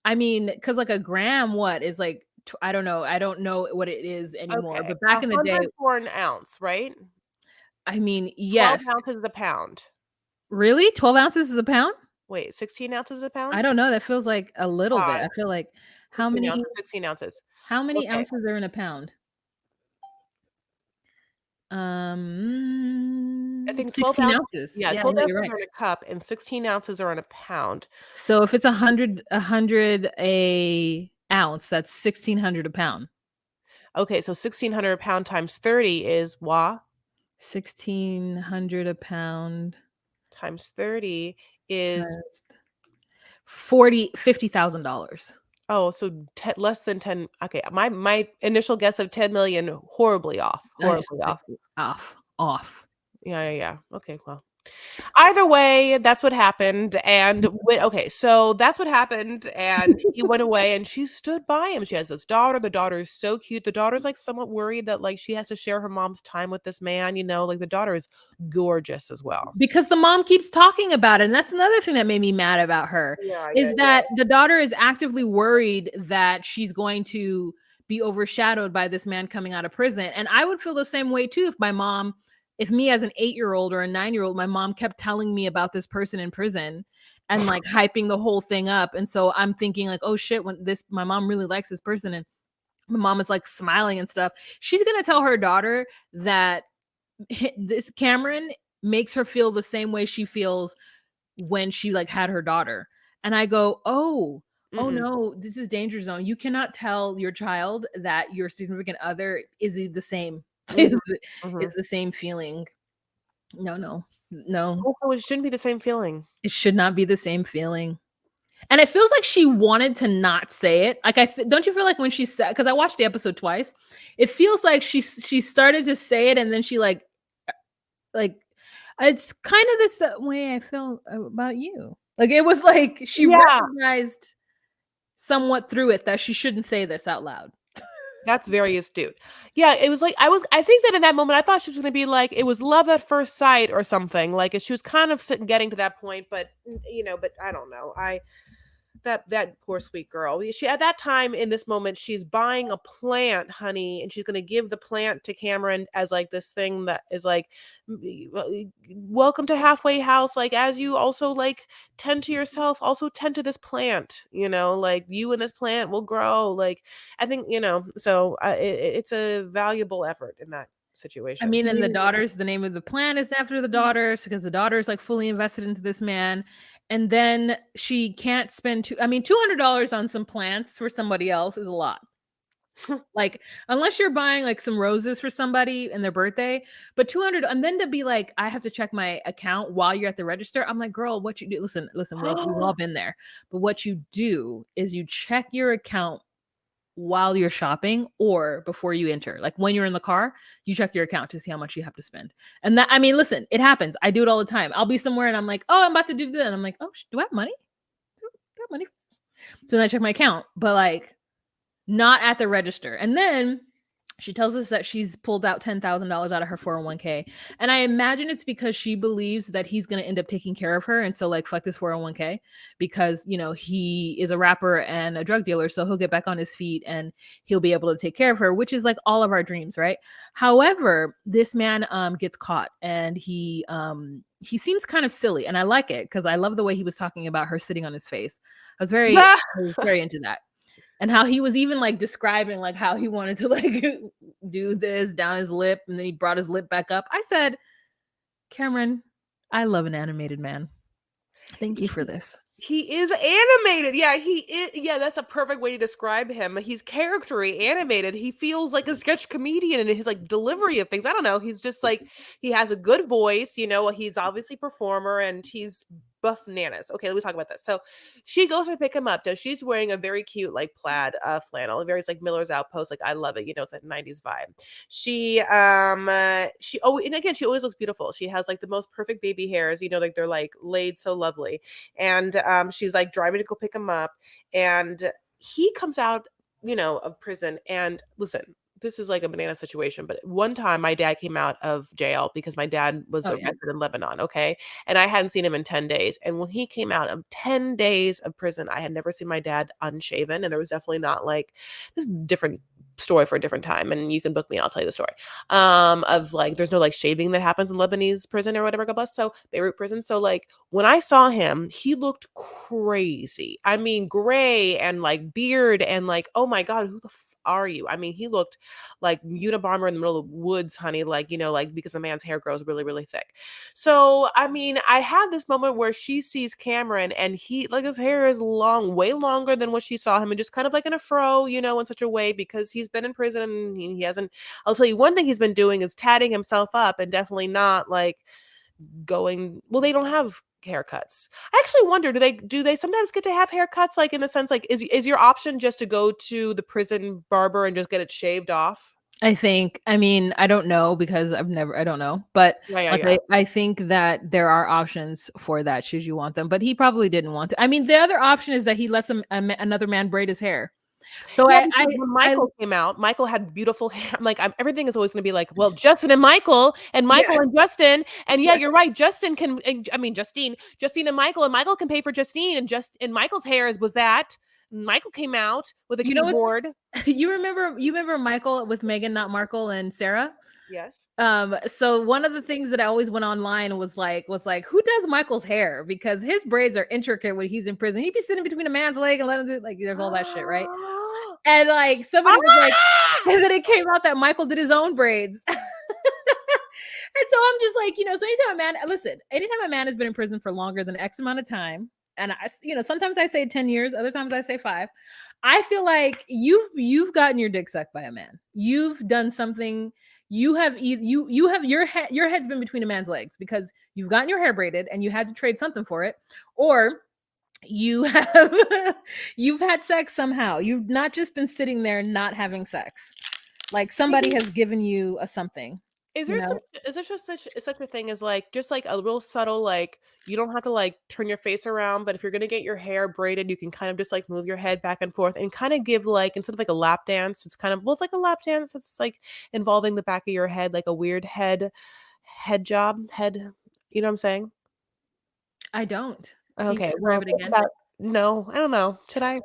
I mean, because like a gram, what is like, I don't know. I don't know what it is anymore. Okay, But back in the day, 100 for an ounce, right? I mean, 12 yes. ounces is a pound. Really? 12 ounces is a pound? Wait, 16 ounces is a I pound? don't know. That feels like a little bit. God, I feel like how 16 many ounces, 16 ounces. how many Okay, ounces are in a pound? I think 12 16 ounces. ounces. Yeah, Yeah, 12 no, you're ounces right. are in a cup, and 16 ounces are in a pound. So if it's a hundred a ounce, that's 1,600 a pound. Okay, so 1,600 a pound times 30 is what? 1,600 a pound Times 30 is times 50,000 dollars. oh, so less than 10. Okay, my initial guess of 10 million horribly off. I just Horribly like off. off. Yeah, yeah, yeah. Okay, well. Either way, that's what happened, and okay, so that's what happened, and he went away, and she stood by him. She has this daughter. The daughter is so cute. The daughter's, like, somewhat worried that, like, she has to share her mom's time with this man, like, the daughter is gorgeous as well. Because the mom keeps talking about it, and that's another thing that made me mad about her, Yeah, yeah, is yeah. that the daughter is actively worried that she's going to be overshadowed by this man coming out of prison, and I would feel the same way too if me as an 8-year-old or a 9-year-old, my mom kept telling me about this person in prison and like hyping the whole thing up, and so I'm thinking like, oh shit, when my mom really likes this person, and my mom is like smiling and stuff, she's gonna tell her daughter that this Cameron makes her feel the same way she feels when she like had her daughter. And I go, oh Mm-mm. no, this is danger zone. You cannot tell your child that your significant other is the same Mhm, mhm. is the same feeling. No, Also, it shouldn't be the same feeling. it should not be the same feeling. And it feels like she wanted to not say it. Like don't you feel like when she said, because I watched the episode twice, it feels like she started to say it and then she like it's kind of this way I feel about you. Like it was like she Yeah. recognized somewhat through it that she shouldn't say this out loud. That's very astute. Yeah, it was like I think that in that moment I thought she was gonna be like it was love at first sight or something. Like she was kind of sitting getting to that point, but but I don't know. That poor sweet girl. She at that time in this moment, she's buying a plant, honey, and she's gonna give the plant to Cameron as like this thing that is like, welcome to halfway house. Like as you also like tend to yourself, also tend to this plant. Like you and this plant will grow. Like I think So it's a valuable effort in that I situation. mean, and the name of the plan is after the daughters because the daughter is like fully invested into this man. And then she can't spend $200 on some plants for somebody else is a lot. Like, unless you're buying like some roses for somebody and their birthday, but 200, and then to be like, I have to check my account while you're at the register. I'm like, girl, what you do? Listen, we've all been there. But what you do is you check your account while you're shopping or before you enter. Like when you're in the car, you check your account to see how much you have to spend. And that, I mean, listen, it happens. I do it all the time. I'll be somewhere and I'm like, oh, I'm about to do that. And I'm like, oh, do I have money? Do I have money? So then I check my account, but like not at the register. And then she tells us that she's pulled out $10,000 out of her 401k. And I imagine it's because she believes that he's going to end up taking care of her. And so, like, fuck this 401k because, you know, he is a rapper and a drug dealer. So he'll get back on his feet and he'll be able to take care of her, which is like all of our dreams, right? However, this man gets caught and he seems kind of silly. And I like it because I love the way he was talking about her sitting on his face. I was very into that. And how he was even like describing like how he wanted to like do this down his lip and then he brought his lip back up. I said, Cameron, I love an animated man. Thank you for this. He is animated. Yeah, he is. Yeah, that's a perfect way to describe him. He's charactery animated. He feels like a sketch comedian in his like delivery of things. I don't know. He's just like he has a good voice. You know, he's obviously a performer and he's buff nanas. Okay, let me talk about this. So she goes to pick him up. She's wearing a very cute like plaid flannel, very like Miller's Outpost. Like I love it. You know, it's like 90s vibe. She oh, and again, she always looks beautiful. She has like the most perfect baby hairs. You know, like they're like laid so lovely. And she's like driving to go pick him up, and he comes out, you know, of prison. And listen, this is like a banana situation, but one time my dad came out of jail because my dad was arrested in Lebanon, okay? And I hadn't seen him in 10 days. And when he came out of 10 days of prison, I had never seen my dad unshaven. And there was definitely not like this different story for a different time, and you can book me and I'll tell you the story of like there's no like shaving that happens in Lebanese prison or whatever, God bless. So Beirut prison. So like when I saw him, he looked crazy. I mean, gray and like beard and like, oh my God, who the are you? I mean, he looked like Unabomber in the middle of the woods, honey, like, you know, like because the man's hair grows really, really thick. So, I mean, I had this moment where she sees Cameron and he, like, his hair is long, way longer than what she saw him, and just kind of like in a fro, you know, in such a way because he's been in prison and he hasn't. I'll tell you one thing he's been doing is tatting himself up and definitely not like going, well, they don't have haircuts. I actually wonder, do they sometimes get to have haircuts, like in the sense like is your option just to go to the prison barber and just get it shaved off? I think, I mean, I don't know because I don't know, but like Yeah. I think that there are options for that should you want them, but he probably didn't want to. I mean, the other option is that he lets another man braid his hair. So Yeah, because when Michael came out, Michael had beautiful hair. I'm like, everything is always gonna be like, well, Justin and Michael and Michael and Justin. And yeah, you're right. Justin can, I mean, Justine and Michael can pay for Justine, and Michael's hair was that. Michael came out with a you know keyboard. you remember Michael with Meghan, not Markle, and Sarah? Yes. So one of the things that I always went online was like, who does Michael's hair? Because his braids are intricate when he's in prison. He'd be sitting between a man's leg and let him do like there's all that shit, right? And like somebody was like, and then it came out that Michael did his own braids. And so I'm just like, you know, so anytime a man has been in prison for longer than X amount of time, and I, you know, sometimes I say 10 years, other times I say 5. I feel like you've gotten your dick sucked by a man. You've done something. You have your head's been between a man's legs because you've gotten your hair braided and you had to trade something for it, or you have you've had sex somehow. You've not just been sitting there not having sex. Like somebody has given you a something. Is there just such a thing as like just like a real subtle, like you don't have to like turn your face around, but if you're gonna get your hair braided, you can kind of just like move your head back and forth and kind of give like instead of like a lap dance, it's kind of it's like a lap dance. It's like involving the back of your head, like a weird head job. You know what I'm saying? I don't. Can you Okay, well, describe it again? no, I don't know. Should I?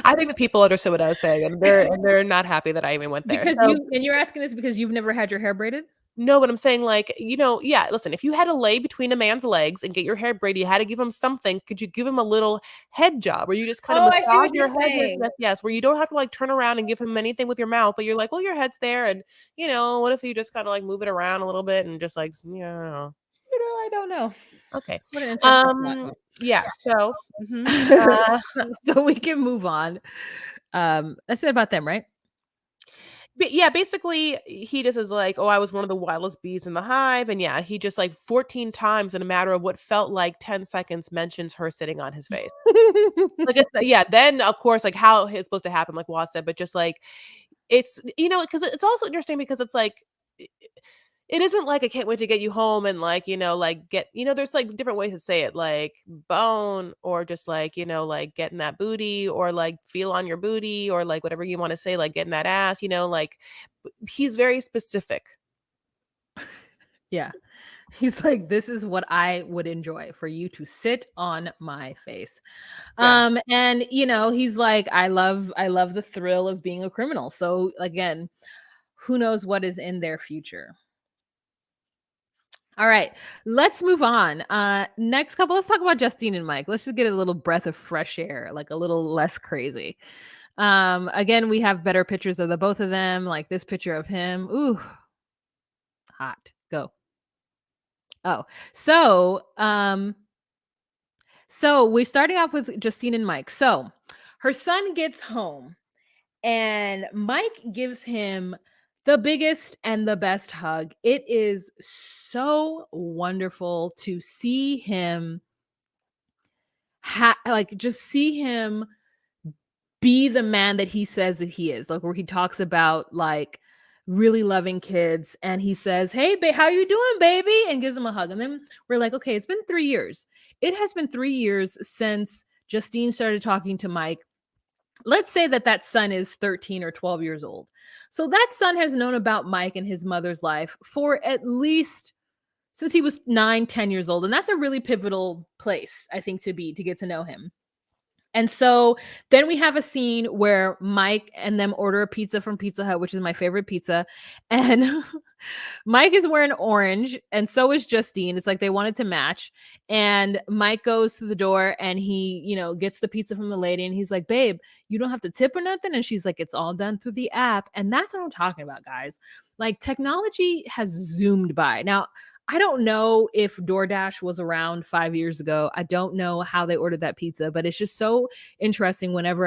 I think the people understood what I was saying, and they're not happy that I even went there. Because So you're asking this because you've never had your hair braided? no, but I'm saying like, you know, yeah, listen, if you had to lay between a man's legs and get your hair braided, you had to give him something. Could you give him a little head job where you just kind of Oh, I see massage what your you're head with, saying. yes, where you don't have to like turn around and give him anything with your mouth, but you're like, well, your head's there, and you know, what if you just kind of like move it around a little bit and just like, yeah, You know, I don't know. okay, What an interesting thought. yeah, so, So we can move on. That's it about them, right? But yeah, basically, he just is like, "Oh, I was one of the wildest bees in the hive," and yeah, he just, like, 14 times in a matter of what felt like 10 seconds mentions her sitting on his face. Like, it's yeah, then, of course, like, how it's supposed to happen, like Waz said, but just, like, it's because it's also interesting because it's like, I it isn't like, "I can't wait to get you home," and, like, like, get there's, like, different ways to say it, like, bone or just, like, like, getting that booty or, like, feel on your booty or, like, whatever you wanna say, like, getting that ass, like, he's very specific. Yeah. He's like, "This is what I would enjoy, for you to sit on my face." Yeah. And, he's like, I love the thrill of being a criminal." So, again, who knows what is in their future. All right, let's move on. Next couple, let's talk about Justine and Mike. Let's just get a little breath of fresh air, like a little less crazy. Again, we have better pictures of the both of them, like this picture of him. Ooh, hot. Go. Oh, so we're starting off with Justine and Mike. So her son gets home and Mike gives him the biggest and the best hug. It is so wonderful to see him just see him be the man that he says that he is. Like, where he talks about, like, really loving kids, and he says, "Hey, how you doing, baby?" and gives him a hug. And then we're like, okay, it's been 3 years. It has been 3 years since Justine started talking to Mike. Let's say that son is 13 or 12 years old. So that son has known about Mike and his mother's life for at least since he was 9, 10 years old. And that's a really pivotal place, I think, to be, to get to know him. And so then we have a scene where Mike and them order a pizza from Pizza Hut, which is my favorite pizza. And Mike is wearing orange, and so is Justine. It's like they wanted to match. And Mike goes to the door and he, gets the pizza from the lady. And he's like, "Babe, you don't have to tip or nothing." And she's like, "It's all done through the app." And that's what I'm talking about, guys. Like, technology has zoomed by. Now, I don't know if DoorDash was around 5 years ago. I don't know how they ordered that pizza, but it's just so interesting whenever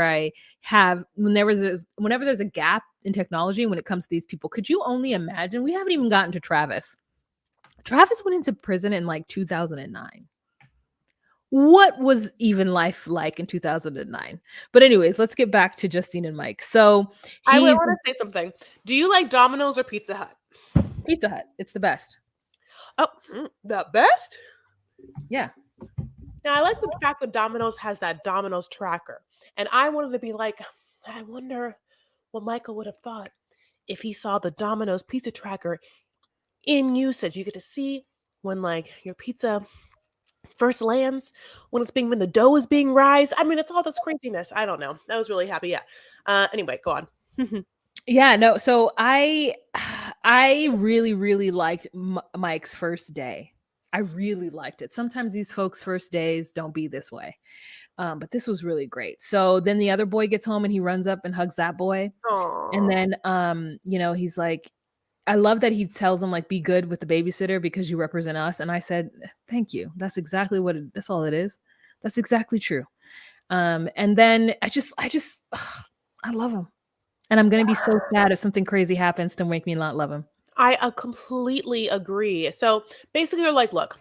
whenever there's a gap in technology when it comes to these people. Could you only imagine? We haven't even gotten to Travis. Travis went into prison in like 2009. What was even life like in 2009? But anyways, let's get back to Justine and Mike. So I he's wanna say something. Do you like Domino's or Pizza Hut? Pizza Hut. It's the best. Oh, the best? Yeah. Now, I like the fact that Domino's has that Domino's tracker, and I wanted to be like, I wonder what Michael would have thought if he saw the Domino's pizza tracker in usage. You get to see when, like, your pizza first lands, when the dough is being raised. I mean, it's all this craziness. I don't know. I was really happy. Yeah. Anyway, go on. Yeah, no. So I really, really liked Mike's first day. I really liked it. Sometimes these folks' first days don't be this way. But this was really great. So then the other boy gets home and he runs up and hugs that boy. And Aw. then he's like, I love that he tells him, like, "Be good with the babysitter because you represent us." And I said, "Thank you. That's exactly that's all it is. That's exactly true." And then I love him. And I'm gonna be so sad if something crazy happens to make me not love him. I completely agree. So basically, they're like, look,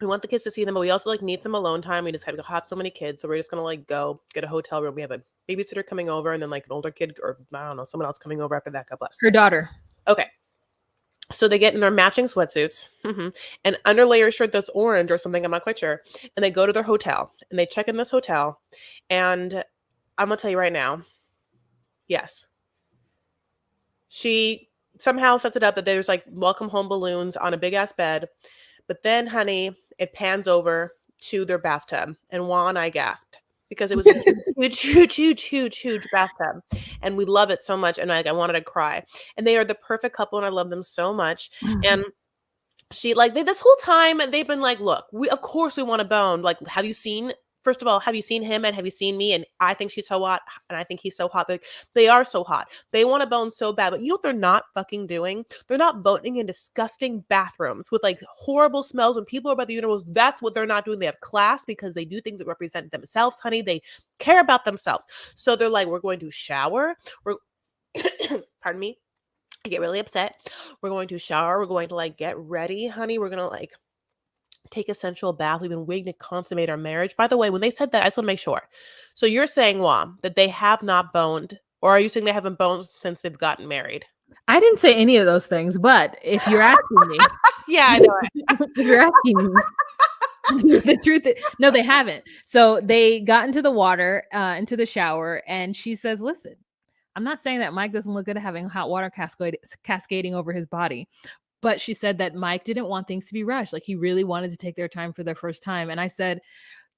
we want the kids to see them, but we also like need some alone time. We just have so many kids, so we're just gonna like go get a hotel room. We have a babysitter coming over, and then like an older kid, or I don't know, someone else coming over after that. God bless. Her daughter. Okay. So they get in their matching sweatsuits, and underlayer shirt that's orange or something. I'm not quite sure. And they go to their hotel, and they check in this hotel. And I'm gonna tell you right now, yes, she somehow sets it up that there's like welcome home balloons on a big ass bed. But then, honey, it pans over to their bathtub, and Juan and I gasped because it was a huge bathtub, and we love it so much. And I wanted to cry. And they are the perfect couple, and I love them so much. And she this whole time they've been like, "Look, of course we want to bone. Like, have you seen first of all, have you seen him and have you seen me? And I think she's so hot and I think he's so hot. They are so hot. They want to bone so bad. But you know what they're not fucking doing? They're not boning in disgusting bathrooms with like horrible smells when people are by the urinals. That's what they're not doing. They have class because they do things that represent themselves, honey. They care about themselves. So they're like, we're going to shower. We're pardon me. I get really upset. We're going to shower. We're going to like get ready, honey. We're going to like take a sensual bath. We've been waiting to consummate our marriage. By the way, when they said that, I just want to make sure. So you're saying, Wam, that they have not boned, or are you saying they haven't boned since they've gotten married? I didn't say any of those things, but if you're asking me, Yeah, I know it. if you're asking me, the truth is, no, they haven't. So they got into the water, into the shower, and she says, listen, I'm not saying that Mike doesn't look good at having hot water cascading over his body. But she said that Mike didn't want things to be rushed. Like he really wanted to take their time for their first time. And I said,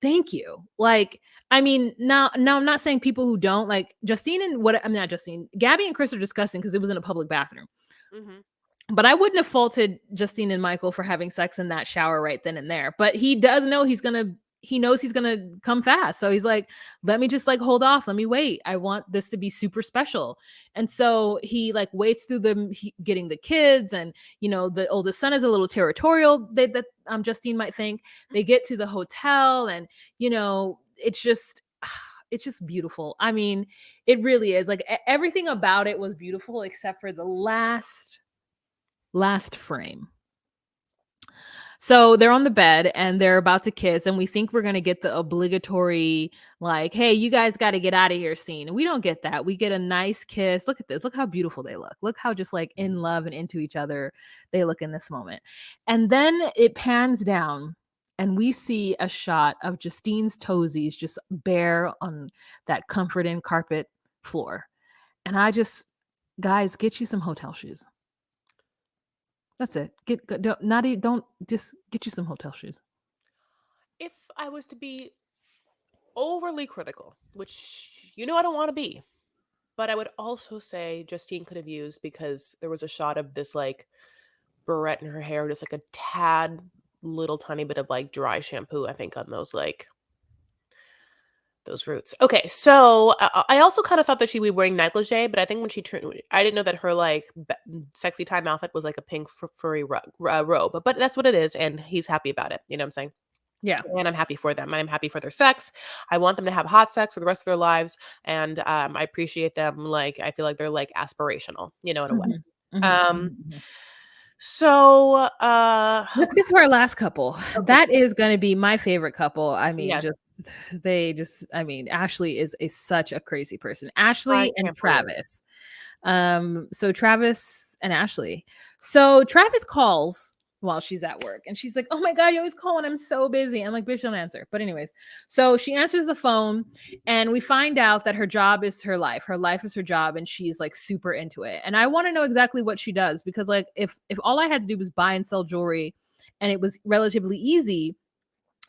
thank you. Like, I mean, now I'm not saying people who don't like Justine and what I'm not Justine, Gabby and Chris are disgusting because it was in a public bathroom. Mm-hmm. But I wouldn't have faulted Justine and Michael for having sex in that shower right then and there. But he does know he knows he's gonna come fast. So he's like, let me just like hold off. Let me wait. I want this to be super special. And so he like waits through getting the kids, and you know, the oldest son is a little territorial that Justine might think. They get to the hotel, and you know, it's just beautiful. I mean, it really is. Like everything about it was beautiful except for the last frame. So they're on the bed and they're about to kiss, and we think we're going to get the obligatory, like, hey, you guys got to get out of here scene. And we don't get that. We get a nice kiss. Look at this. Look how beautiful they look. Look how just like in love and into each other they look in this moment. And then it pans down and we see a shot of Justine's toesies just bare on that comforting carpet floor. And I just, guys, get you some hotel shoes. That's it. Don't just get you some hotel shoes. If I was to be overly critical, which you know I don't want to be, but I would also say Justine could have used, because there was a shot of this like barrette in her hair, just like a tad little tiny bit of like dry shampoo, I think, on those like those roots. Okay, so I also kind of thought that she would be wearing negligee, but I think when she turned, I didn't know that her like sexy time outfit was like a pink furry robe. But that's what it is, and he's happy about it. You know what I'm saying? Yeah. And I'm happy for them. I'm happy for their sex. I want them to have hot sex for the rest of their lives, and I appreciate them. Like I feel like they're like aspirational, you know, in a way. So let's get to our last couple. Okay. That is going to be my favorite couple. I mean, yes. I mean, Ashley is such a crazy person. Ashley and Travis. So Travis and Ashley. So Travis calls while she's at work, and she's like, oh my God, you always call when I'm so busy. I'm like, bitch, don't answer. But anyways, so she answers the phone, and we find out that her job is her life. Her life is her job, and she's like super into it. And I want to know exactly what she does, because like if all I had to do was buy and sell jewelry and it was relatively easy,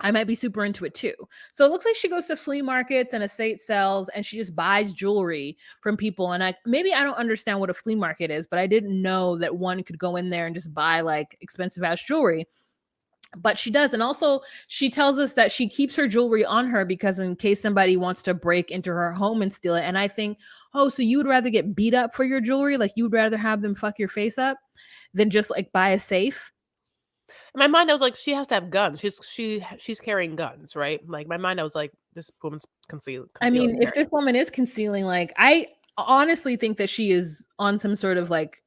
I might be super into it too. So it looks like she goes to flea markets and estate sales, and she just buys jewelry from people. And maybe I don't understand what a flea market is, but I didn't know that one could go in there and just buy like expensive ass jewelry. But she does. And also she tells us that she keeps her jewelry on her because in case somebody wants to break into her home and steal it. And I think, oh, so you would rather get beat up for your jewelry? Like you would rather have them fuck your face up than just like buy a safe? In my mind, I was like, she has to have guns. She's carrying guns, right? Like my mind, I was like, this woman's concealing. I mean, if this woman is concealing, like I honestly think that she is on some sort of like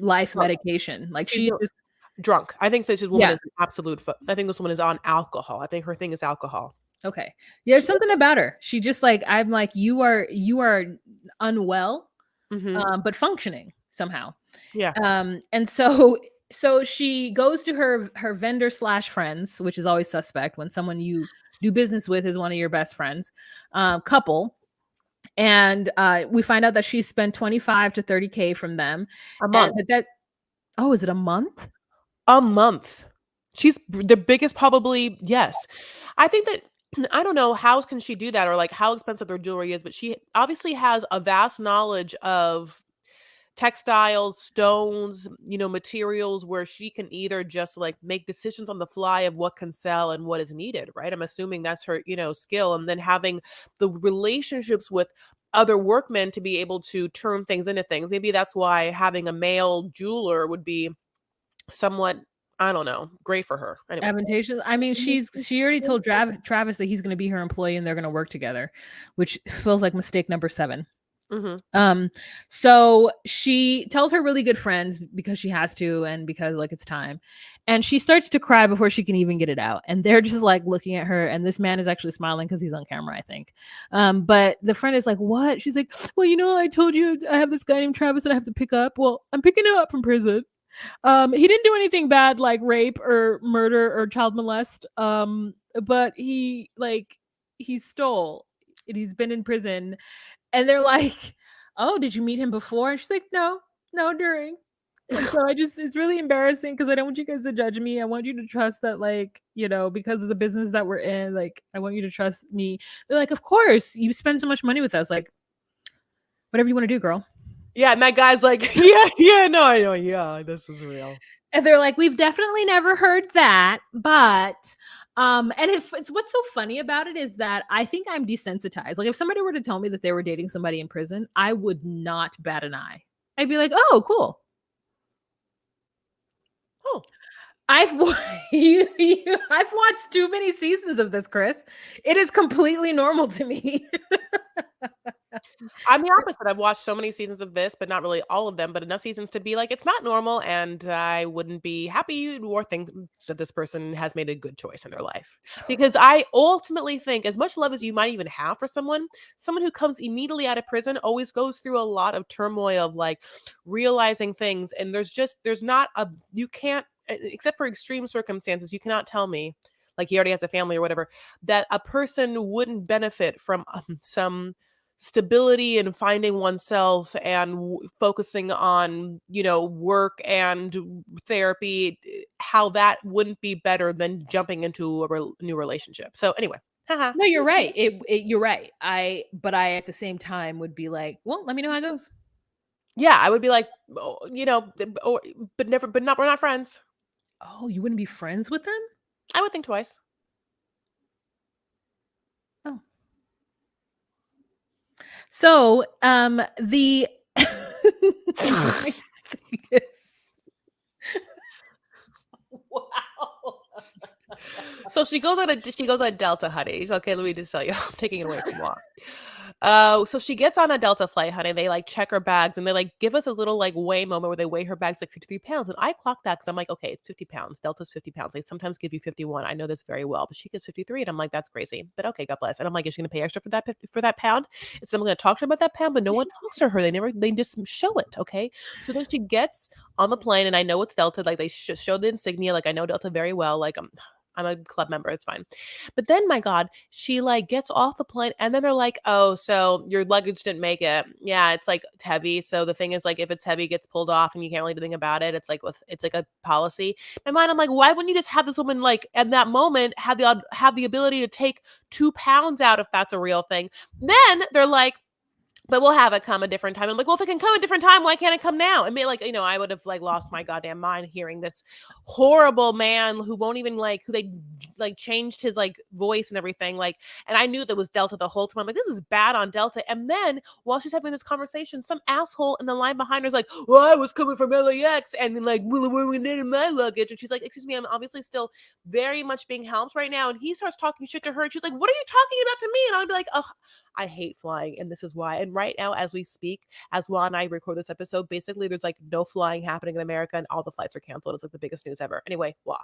life medication. Like she's just drunk. I think that this woman is an absolute. I think this woman is on alcohol. I think her thing is alcohol. Okay, yeah, there's something about her. She just like, I'm like, you are unwell, but functioning somehow. Yeah. And so she goes to her vendor / friends, which is always suspect when someone you do business with is one of your best friends, couple. And we find out that she spent 25 to 30K from them a month. Is it a month? A month. She's the biggest, probably. Yes, I think that. I don't know how can she do that, or like how expensive their jewelry is, but she obviously has a vast knowledge of textiles, stones, materials where she can either just like make decisions on the fly of what can sell and what is needed, right? I'm assuming that's her, skill. And then having the relationships with other workmen to be able to turn things into things. Maybe that's why having a male jeweler would be somewhat, I don't know, great for her. Anyway. Advantageous. I mean, she already told Travis that he's going to be her employee and they're going to work together, which feels like mistake number 7. So she tells her really good friends because she has to and because like it's time, and she starts to cry before she can even get it out, and they're just like looking at her, and this man is actually smiling because he's on camera, I think. But the friend is like, what? She's like, well, I told you I have this guy named Travis that I have to pick up. Well, I'm picking him up from prison. He didn't do anything bad like rape or murder or child molest, but he stole and he's been in prison. And they're like, oh, did you meet him before? And she's like, no, during. And so it's really embarrassing because I don't want you guys to judge me. I want you to trust that, because of the business that we're in, I want you to trust me. They're like, of course, you spend so much money with us. Like, whatever you want to do, girl. Yeah, and that guy's like, yeah, no, I know, yeah, this is real. And they're like, we've definitely never heard that, but and it's what's so funny about it is that I think I'm desensitized. Like if somebody were to tell me that they were dating somebody in prison, I would not bat an eye. I'd be like, oh, cool. Oh, I've watched too many seasons of this, Chris. It is completely normal to me. I'm the opposite. I've watched so many seasons of this, but not really all of them, but enough seasons to be like, it's not normal. And I wouldn't be happy or think that this person has made a good choice in their life. Because I ultimately think as much love as you might even have for someone who comes immediately out of prison always goes through a lot of turmoil of like realizing things. And you can't, except for extreme circumstances, you cannot tell me, like he already has a family or whatever, that a person wouldn't benefit from some stability and finding oneself and focusing on, work and therapy, how that wouldn't be better than jumping into a new relationship. So anyway. No, you're right. You're right. But I at the same time would be like, well, let me know how it goes. Yeah, I would be like, we're not friends. Oh, you wouldn't be friends with them? I would think twice. Oh. So, the next thing is wow. So she goes on a Delta, honey. Okay, let me just tell you, I'm taking it away from Law. So she gets on a Delta flight, honey. They like check her bags and they like give us a little like weigh moment where they weigh her bags like 53 pounds. And I clocked that because I'm like, okay, it's 50 pounds. Delta's 50 pounds. They sometimes give you 51. I know this very well, but she gets 53. And I'm like, that's crazy. But okay, God bless. And I'm like, is she gonna pay extra for that pound? And so I'm gonna talk to her about that pound, but no one talks to her. They just show it. Okay. So then she gets on the plane and I know it's Delta. Like they show the insignia. Like I know Delta very well. Like I'm a club member. It's fine. But then, my God, she like gets off the plane and then they're like, oh, so your luggage didn't make it. Yeah, it's like heavy. So the thing is like, if it's heavy, it gets pulled off and you can't really do anything about it. It's like a policy. In my mind, I'm like, why wouldn't you just have this woman like at that moment have the ability to take 2 pounds out if that's a real thing? Then they're like, but we'll have it come a different time. I'm like, well, if it can come a different time, why can't it come now? I mean, like, I would have like lost my goddamn mind hearing this horrible man who won't even who they like changed his like voice and everything. Like, and I knew that was Delta the whole time. I'm like, this is bad on Delta. And then while she's having this conversation, some asshole in the line behind her is like, well, I was coming from LAX and like, well, where we needed my luggage. And she's like, excuse me, I'm obviously still very much being helped right now. And he starts talking shit to her. And she's like, what are you talking about to me? And I'll be like, oh, I hate flying, and this is why. And right now, as we speak, as Juan and I record this episode, basically there's like no flying happening in America, and all the flights are canceled. It's like the biggest news ever. Anyway, wow.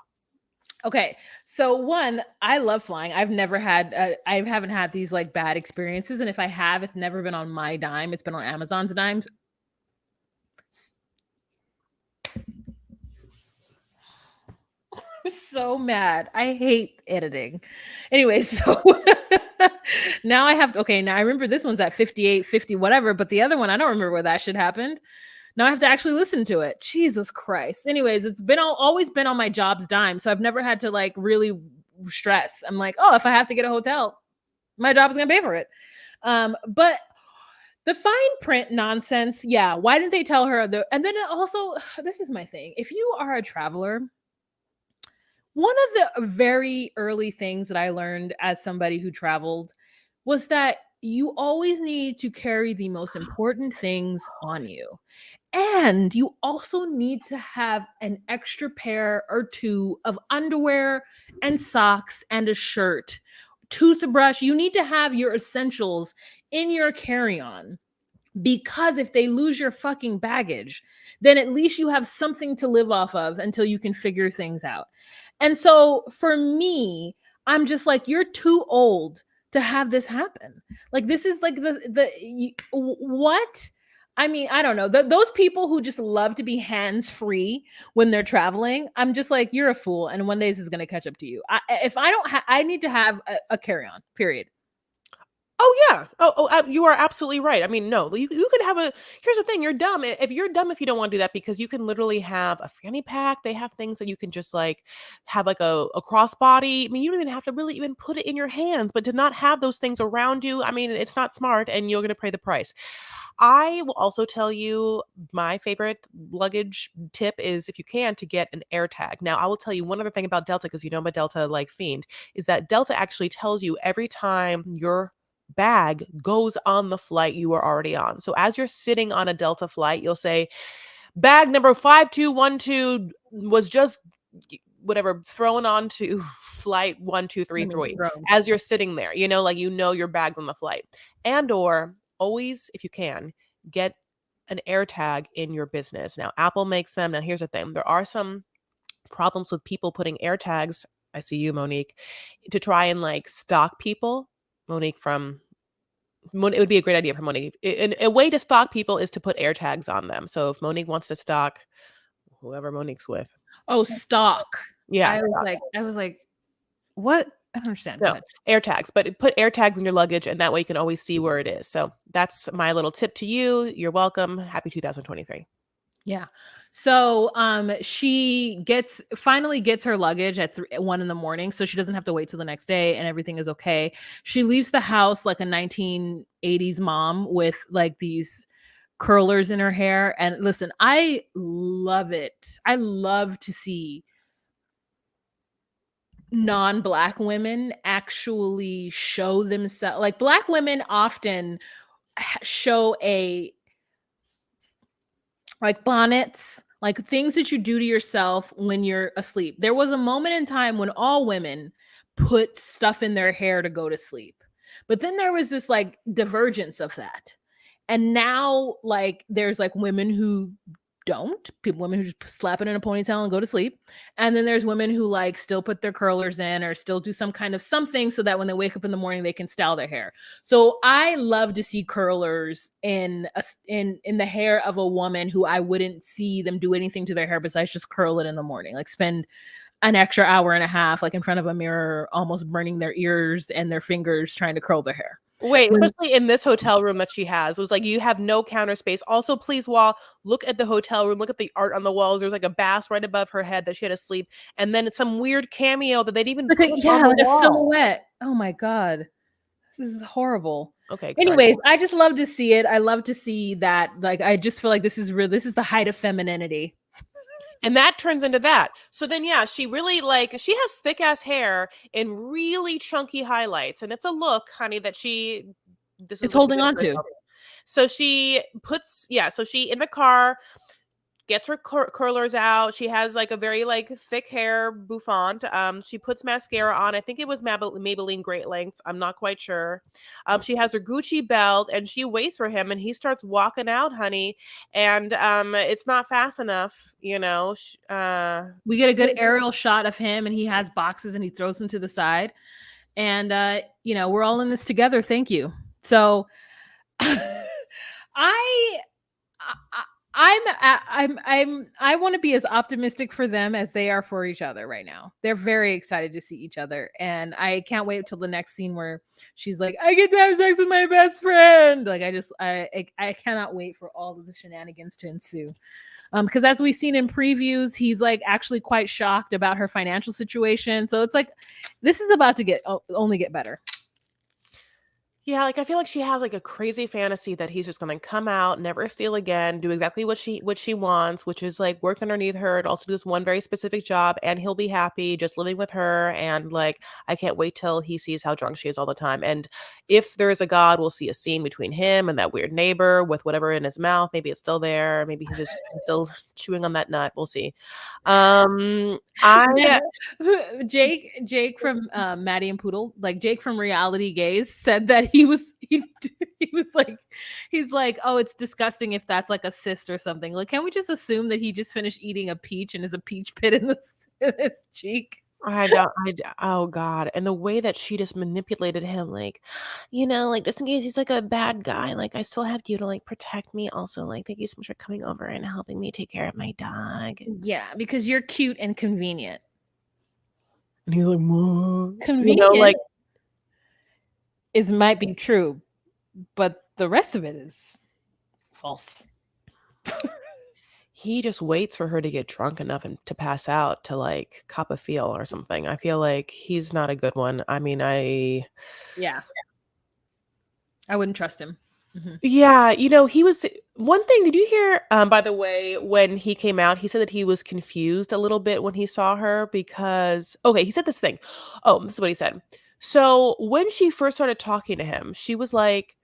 Okay, so one, I love flying. I haven't had these like bad experiences, and if I have, it's never been on my dime. It's been on Amazon's dime. I'm so mad. I hate editing. Anyway, so now I have to, okay, now I remember this one's at 58, 50, whatever, but the other one, I don't remember where that shit happened. Now I have to actually listen to it. Jesus Christ. Anyways, it's been always been on my job's dime. So I've never had to like really stress. I'm like, oh, if I have to get a hotel, my job is going to pay for it. But The fine print nonsense. Yeah. Why didn't they tell her? And then also, this is my thing. If you are a traveler, one of the very early things that I learned as somebody who traveled was that you always need to carry the most important things on you. And you also need to have an extra pair or two of underwear and socks and a shirt, toothbrush. You need to have your essentials in your carry on, because if they lose your fucking baggage, then at least you have something to live off of until you can figure things out. And so for me, I'm just like, you're too old to have this happen. Like, this is like what? I mean, I don't know. Those people who just love to be hands free when they're traveling, I'm just like, you're a fool. And one day this is going to catch up to you. If I don't, I need to have a carry on, period. Oh yeah. You are absolutely right. I mean, no, you could have a. Here's the thing: you're dumb. If you're dumb, if you don't want to do that, because you can literally have a fanny pack. They have things that you can just like have like a crossbody. I mean, you don't even have to really even put it in your hands, but to not have those things around you, I mean, it's not smart, and you're going to pay the price. I will also tell you my favorite luggage tip is, if you can, to get an air tag. Now, I will tell you one other thing about Delta, because you know I'm a Delta like fiend, is that Delta actually tells you every time your bag goes on the flight you were already on. So as you're sitting on a Delta flight, you'll say, bag number 5212 was just whatever thrown onto flight 1233, as you're sitting there, like, your bag's on the flight. And or always, if you can, get an air tag in your business. Now, Apple makes them. Now, here's the thing. There are some problems with people putting air tags, I see you, Monique, to try and like stalk people. Monique it would be a great idea for Monique. A way to stalk people is to put air tags on them. So if Monique wants to stalk whoever Monique's with. Oh, stalk. Yeah. I was like, what? I don't understand. No, air tags, but put air tags in your luggage, and that way you can always see where it is. So that's my little tip to you. You're welcome. Happy 2023. Yeah. So she finally gets her luggage at 1 a.m, so she doesn't have to wait till the next day, and everything is okay. She leaves the house like a 1980s mom with like these curlers in her hair. And listen, I love it. I love to see non-Black women actually show themselves. Like, Black women often show like bonnets, like things that you do to yourself when you're asleep. There was a moment in time when all women put stuff in their hair to go to sleep. But then there was this like divergence of that. And now like there's like women who women who just slap it in a ponytail and go to sleep. And then there's women who like still put their curlers in or still do some kind of something so that when they wake up in the morning they can style their hair. So I love to see curlers in the hair of a woman who I wouldn't see them do anything to their hair besides just curl it in the morning. Like, spend an extra hour and a half like in front of a mirror, almost burning their ears and their fingers trying to curl their hair. Wait, especially in this hotel room that she has. It was like, you have no counter space. Also, please, look at the hotel room. Look at the art on the walls. There's like a bass right above her head that she had to sleep. And then it's some weird cameo that they'd even put on the wall. A silhouette. Oh my God. This is horrible. Okay. Anyways, I just love to see it. I love to see that. Like, I just feel like this is the height of femininity. And that turns into that. So then, yeah, she really she has thick ass hair and really chunky highlights. And it's a look, honey, that it's holding on to. So she in the car gets her curlers out. She has like a very like thick hair bouffant. She puts mascara on. I think it was Maybelline Great Lengths. I'm not quite sure. She has her Gucci belt and she waits for him and he starts walking out, honey. And it's not fast enough, we get a good aerial shot of him and he has boxes and he throws them to the side. And we're all in this together. Thank you. So I want to be as optimistic for them as they are for each other right now. They're very excited to see each other. And I can't wait until the next scene where she's like, I get to have sex with my best friend. Like, I cannot wait for all of the shenanigans to ensue. Because as we've seen in previews, he's like actually quite shocked about her financial situation. So it's like, this is about to only get better. Yeah, like, I feel like she has, like, a crazy fantasy that he's just gonna come out, never steal again, do exactly what she wants, which is, like, work underneath her and also do this one very specific job, and he'll be happy just living with her, and, like, I can't wait till he sees how drunk she is all the time, and if there is a God, we'll see a scene between him and that weird neighbor with whatever in his mouth, maybe it's still there, maybe he's just still chewing on that nut, we'll see. I Jake from Maddie and Poodle, like Jake from Reality Gaze, said that he was like, he's like, oh, it's disgusting if that's like a cyst or something. Like, can we just assume that he just finished eating a peach and is a peach pit in, in his cheek? I don't oh god, and the way that she just manipulated him, like, like, just in case he's, like, a bad guy, like, I still have you to, like, protect me, also, like, thank you so much for coming over and helping me take care of my dog. Yeah, because you're cute and convenient. And he's like, "What?" Convenient Like, is might be true, but the rest of it is false. he just waits for her to get drunk enough and to pass out to, like, cop a feel or something. I feel like he's not a good one. I mean, Yeah, I wouldn't trust him. Mhm. yeah, he was one thing, did you hear, by the way, when he came out, he said that he was confused a little bit when he saw her because okay, he said this thing. Oh, this is what he said. So, when she first started talking to him, she was like,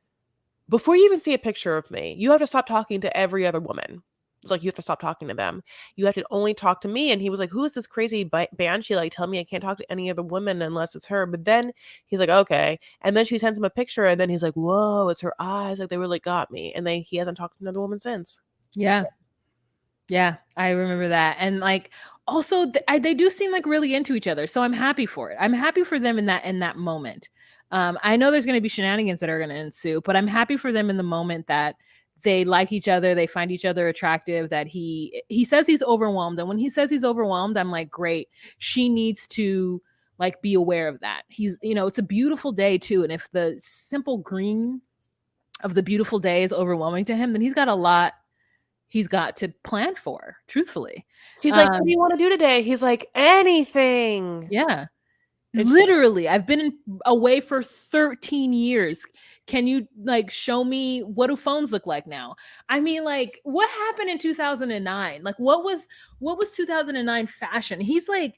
"Before you even see a picture of me, you have to stop talking to every other woman." It's like, "You have to stop talking to them. You have to only talk to me," and he was like, "Who is this crazy banshee, like, tell me I can't talk to any other woman unless it's her," but then he's like, "Okay," and then she sends him a picture, and then he's like, "Whoa, it's her eyes, like, they really got me," and then he hasn't talked to another woman since. Yeah. Yeah, I remember that, and, like, also, they do seem, like, really into each other, so I'm happy for it. I'm happy for them in that moment. I know there's gonna be shenanigans that are gonna ensue, but I'm happy for them in the moment that they like each other, they find each other attractive, that he says he's overwhelmed, and when he says he's overwhelmed, I'm like, "Great." She needs to, like, be aware of that. It's a beautiful day too, and if the simple green of the beautiful day is overwhelming to him, then he's got a lot he's got to plan for, truthfully. She's like, "What do Um, you wanna do today?" He's like, "Anything." yeah, And she's literally, I've been away for 13 years. Can you like show me what do phones look like now? I mean, like, what happened in 2009? Like, what was 2009 fashion? He's like,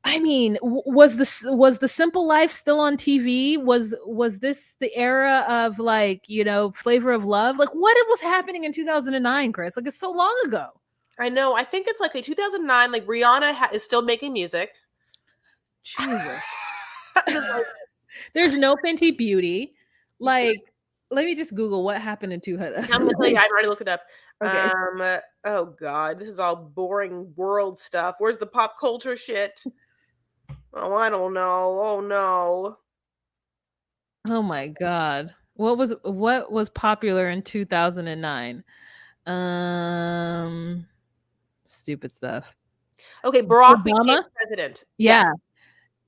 I mean, was the Simple Life still on TV? Was this the era of like, Flavor of Love? Like, what was happening in 2009, Chris? Like, it's so long ago. I know, I think it's like a 2009, like, Rihanna is still making music. Jesus. Just like There's no Fenty Beauty. Like, let me just Google what happened in I'm gonna tell you, 2009. I've already looked it up. Okay. Oh god, this is all boring world stuff. Where's the pop culture shit? Oh, I don't know. Oh no. Oh my god. What was popular in 2009? Um, Stupid stuff. Okay, Barack became Obama? president. Yes.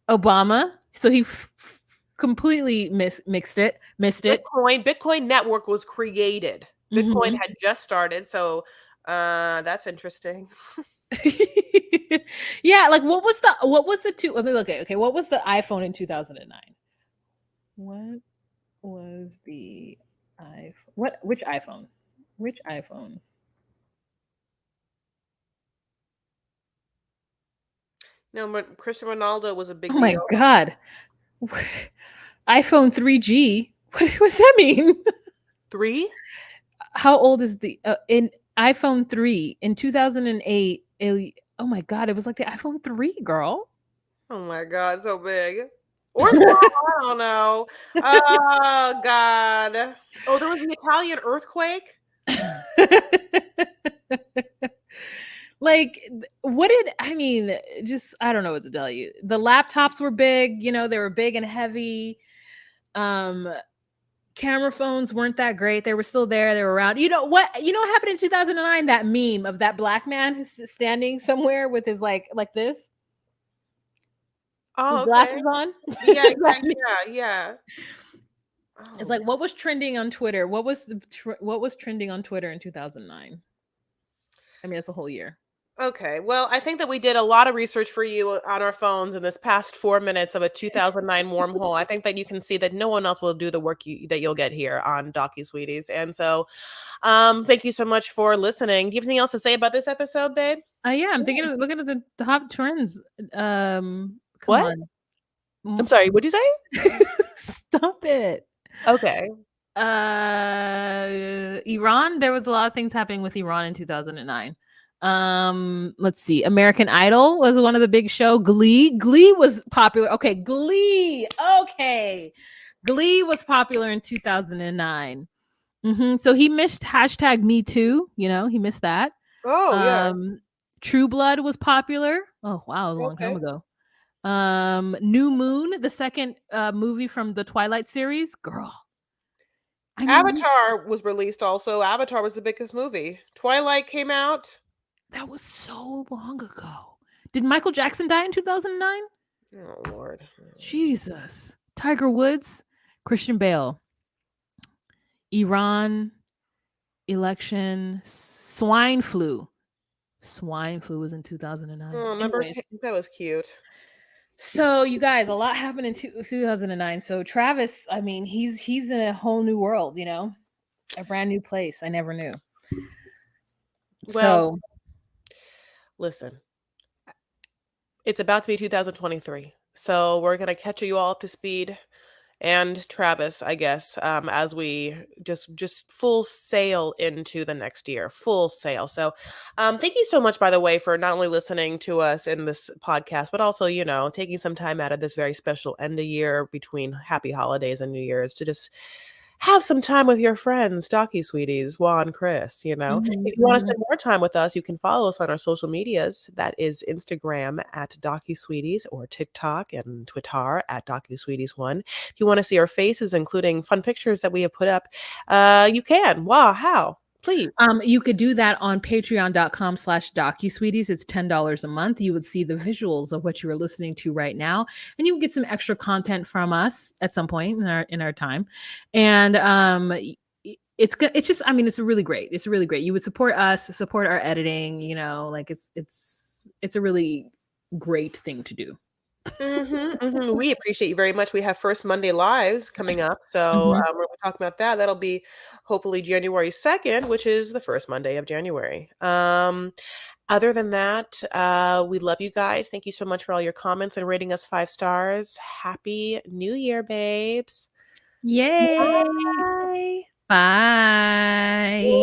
Yeah, Obama. So he completely missed it. Bitcoin network was created. Bitcoin Mhm. had just started, so that's interesting. Yeah, like what was the two I mean, okay, what was the iPhone in 2009? What was the iPhone? Which iPhone? Which iPhone? No, Cristiano Ronaldo was a big Oh my deal. god. iPhone 3G? What does that mean? 3? How old is the in iPhone 3 in 2008? Oh my god, it was like the iPhone 3, girl. Oh my god, so big. Or small, I don't know. Oh god. Oh, there was the Italian earthquake? Like, what did I mean? Just I don't know what to tell you. The laptops were big, they were big and heavy. Um, Camera phones weren't that great. They were still there. They were around. You know what happened in 2009? That meme of that black man who's standing somewhere with his like this, Oh, with okay. glasses on. Yeah, That yeah, meme. yeah, yeah. It's Oh, like what was trending on Twitter? What was trending on Twitter in 2009? I mean, it's a whole year. Okay. Well, I think that we did a lot of research for you on our phones in this past 4 minutes of a 2009 wormhole. I think that you can see that no one else will do the work that you'll get here on Docu Sweeties. And so, thank you so much for listening. Do you have anything else to say about this episode, babe? Yeah, I'm thinking of looking at the top trends. Come What? on. I'm sorry. What'd you say? Stop it. Okay. Iran, there was a lot of things happening with Iran in 2009. Let's see. American Idol was one of the big show. Glee was popular. Okay, Glee. Okay. Glee was popular in 2009. So he missed hashtag Me Too. He missed that. Oh, yeah. True Blood was popular. Oh wow, it was a long time Okay. ago. New Moon, the second movie from the Twilight series. Girl, I mean, Avatar was released also. Avatar was the biggest movie. Twilight came out. that was so long ago. Did Michael Jackson die in 2009? Oh, Lord. Jesus. Tiger Woods, Christian Bale, Iran, election, swine flu. Swine flu was in 2009. Oh, remember? Anyways, That was cute. so you guys, a lot happened in 2009. So Travis, I mean, he's in a whole new world, a brand new place. I never knew. Well, So listen, it's about to be 2023. So we're going to catch you all up to speed, and Travis, I guess, as we just full sail into the next year, full sail. So, thank you so much, by the way, for not only listening to us in this podcast, but also, taking some time out of this very special end of year between Happy Holidays and New Year's to just have some time with your friends, Docu Sweeties, Juan, Chris. If you want to mhm. spend more time with us, you can follow us on our social medias. That is Instagram at Docu Sweeties, or TikTok and Twitter at Docu Sweeties One. If you want to see our faces, including fun pictures that we have put up, you can. Wow, how? Please. You could do that on patreon.com/docusweeties. It's $10 a month. You would see the visuals of what you are listening to right now, and you would get some extra content from us at some point in our time. And it's good. It's just, I mean, it's really great. It's really great. You would support us, support our editing. Like it's a really great thing to do. We appreciate you very much. We have First Monday Lives coming up. So Mhm. we're talking about that. That'll be hopefully January 2nd, which is the first Monday of January. Other than that, we love you guys. Thank you so much for all your comments and rating us 5 stars. Happy New Year, babes. Yay! Bye. Bye.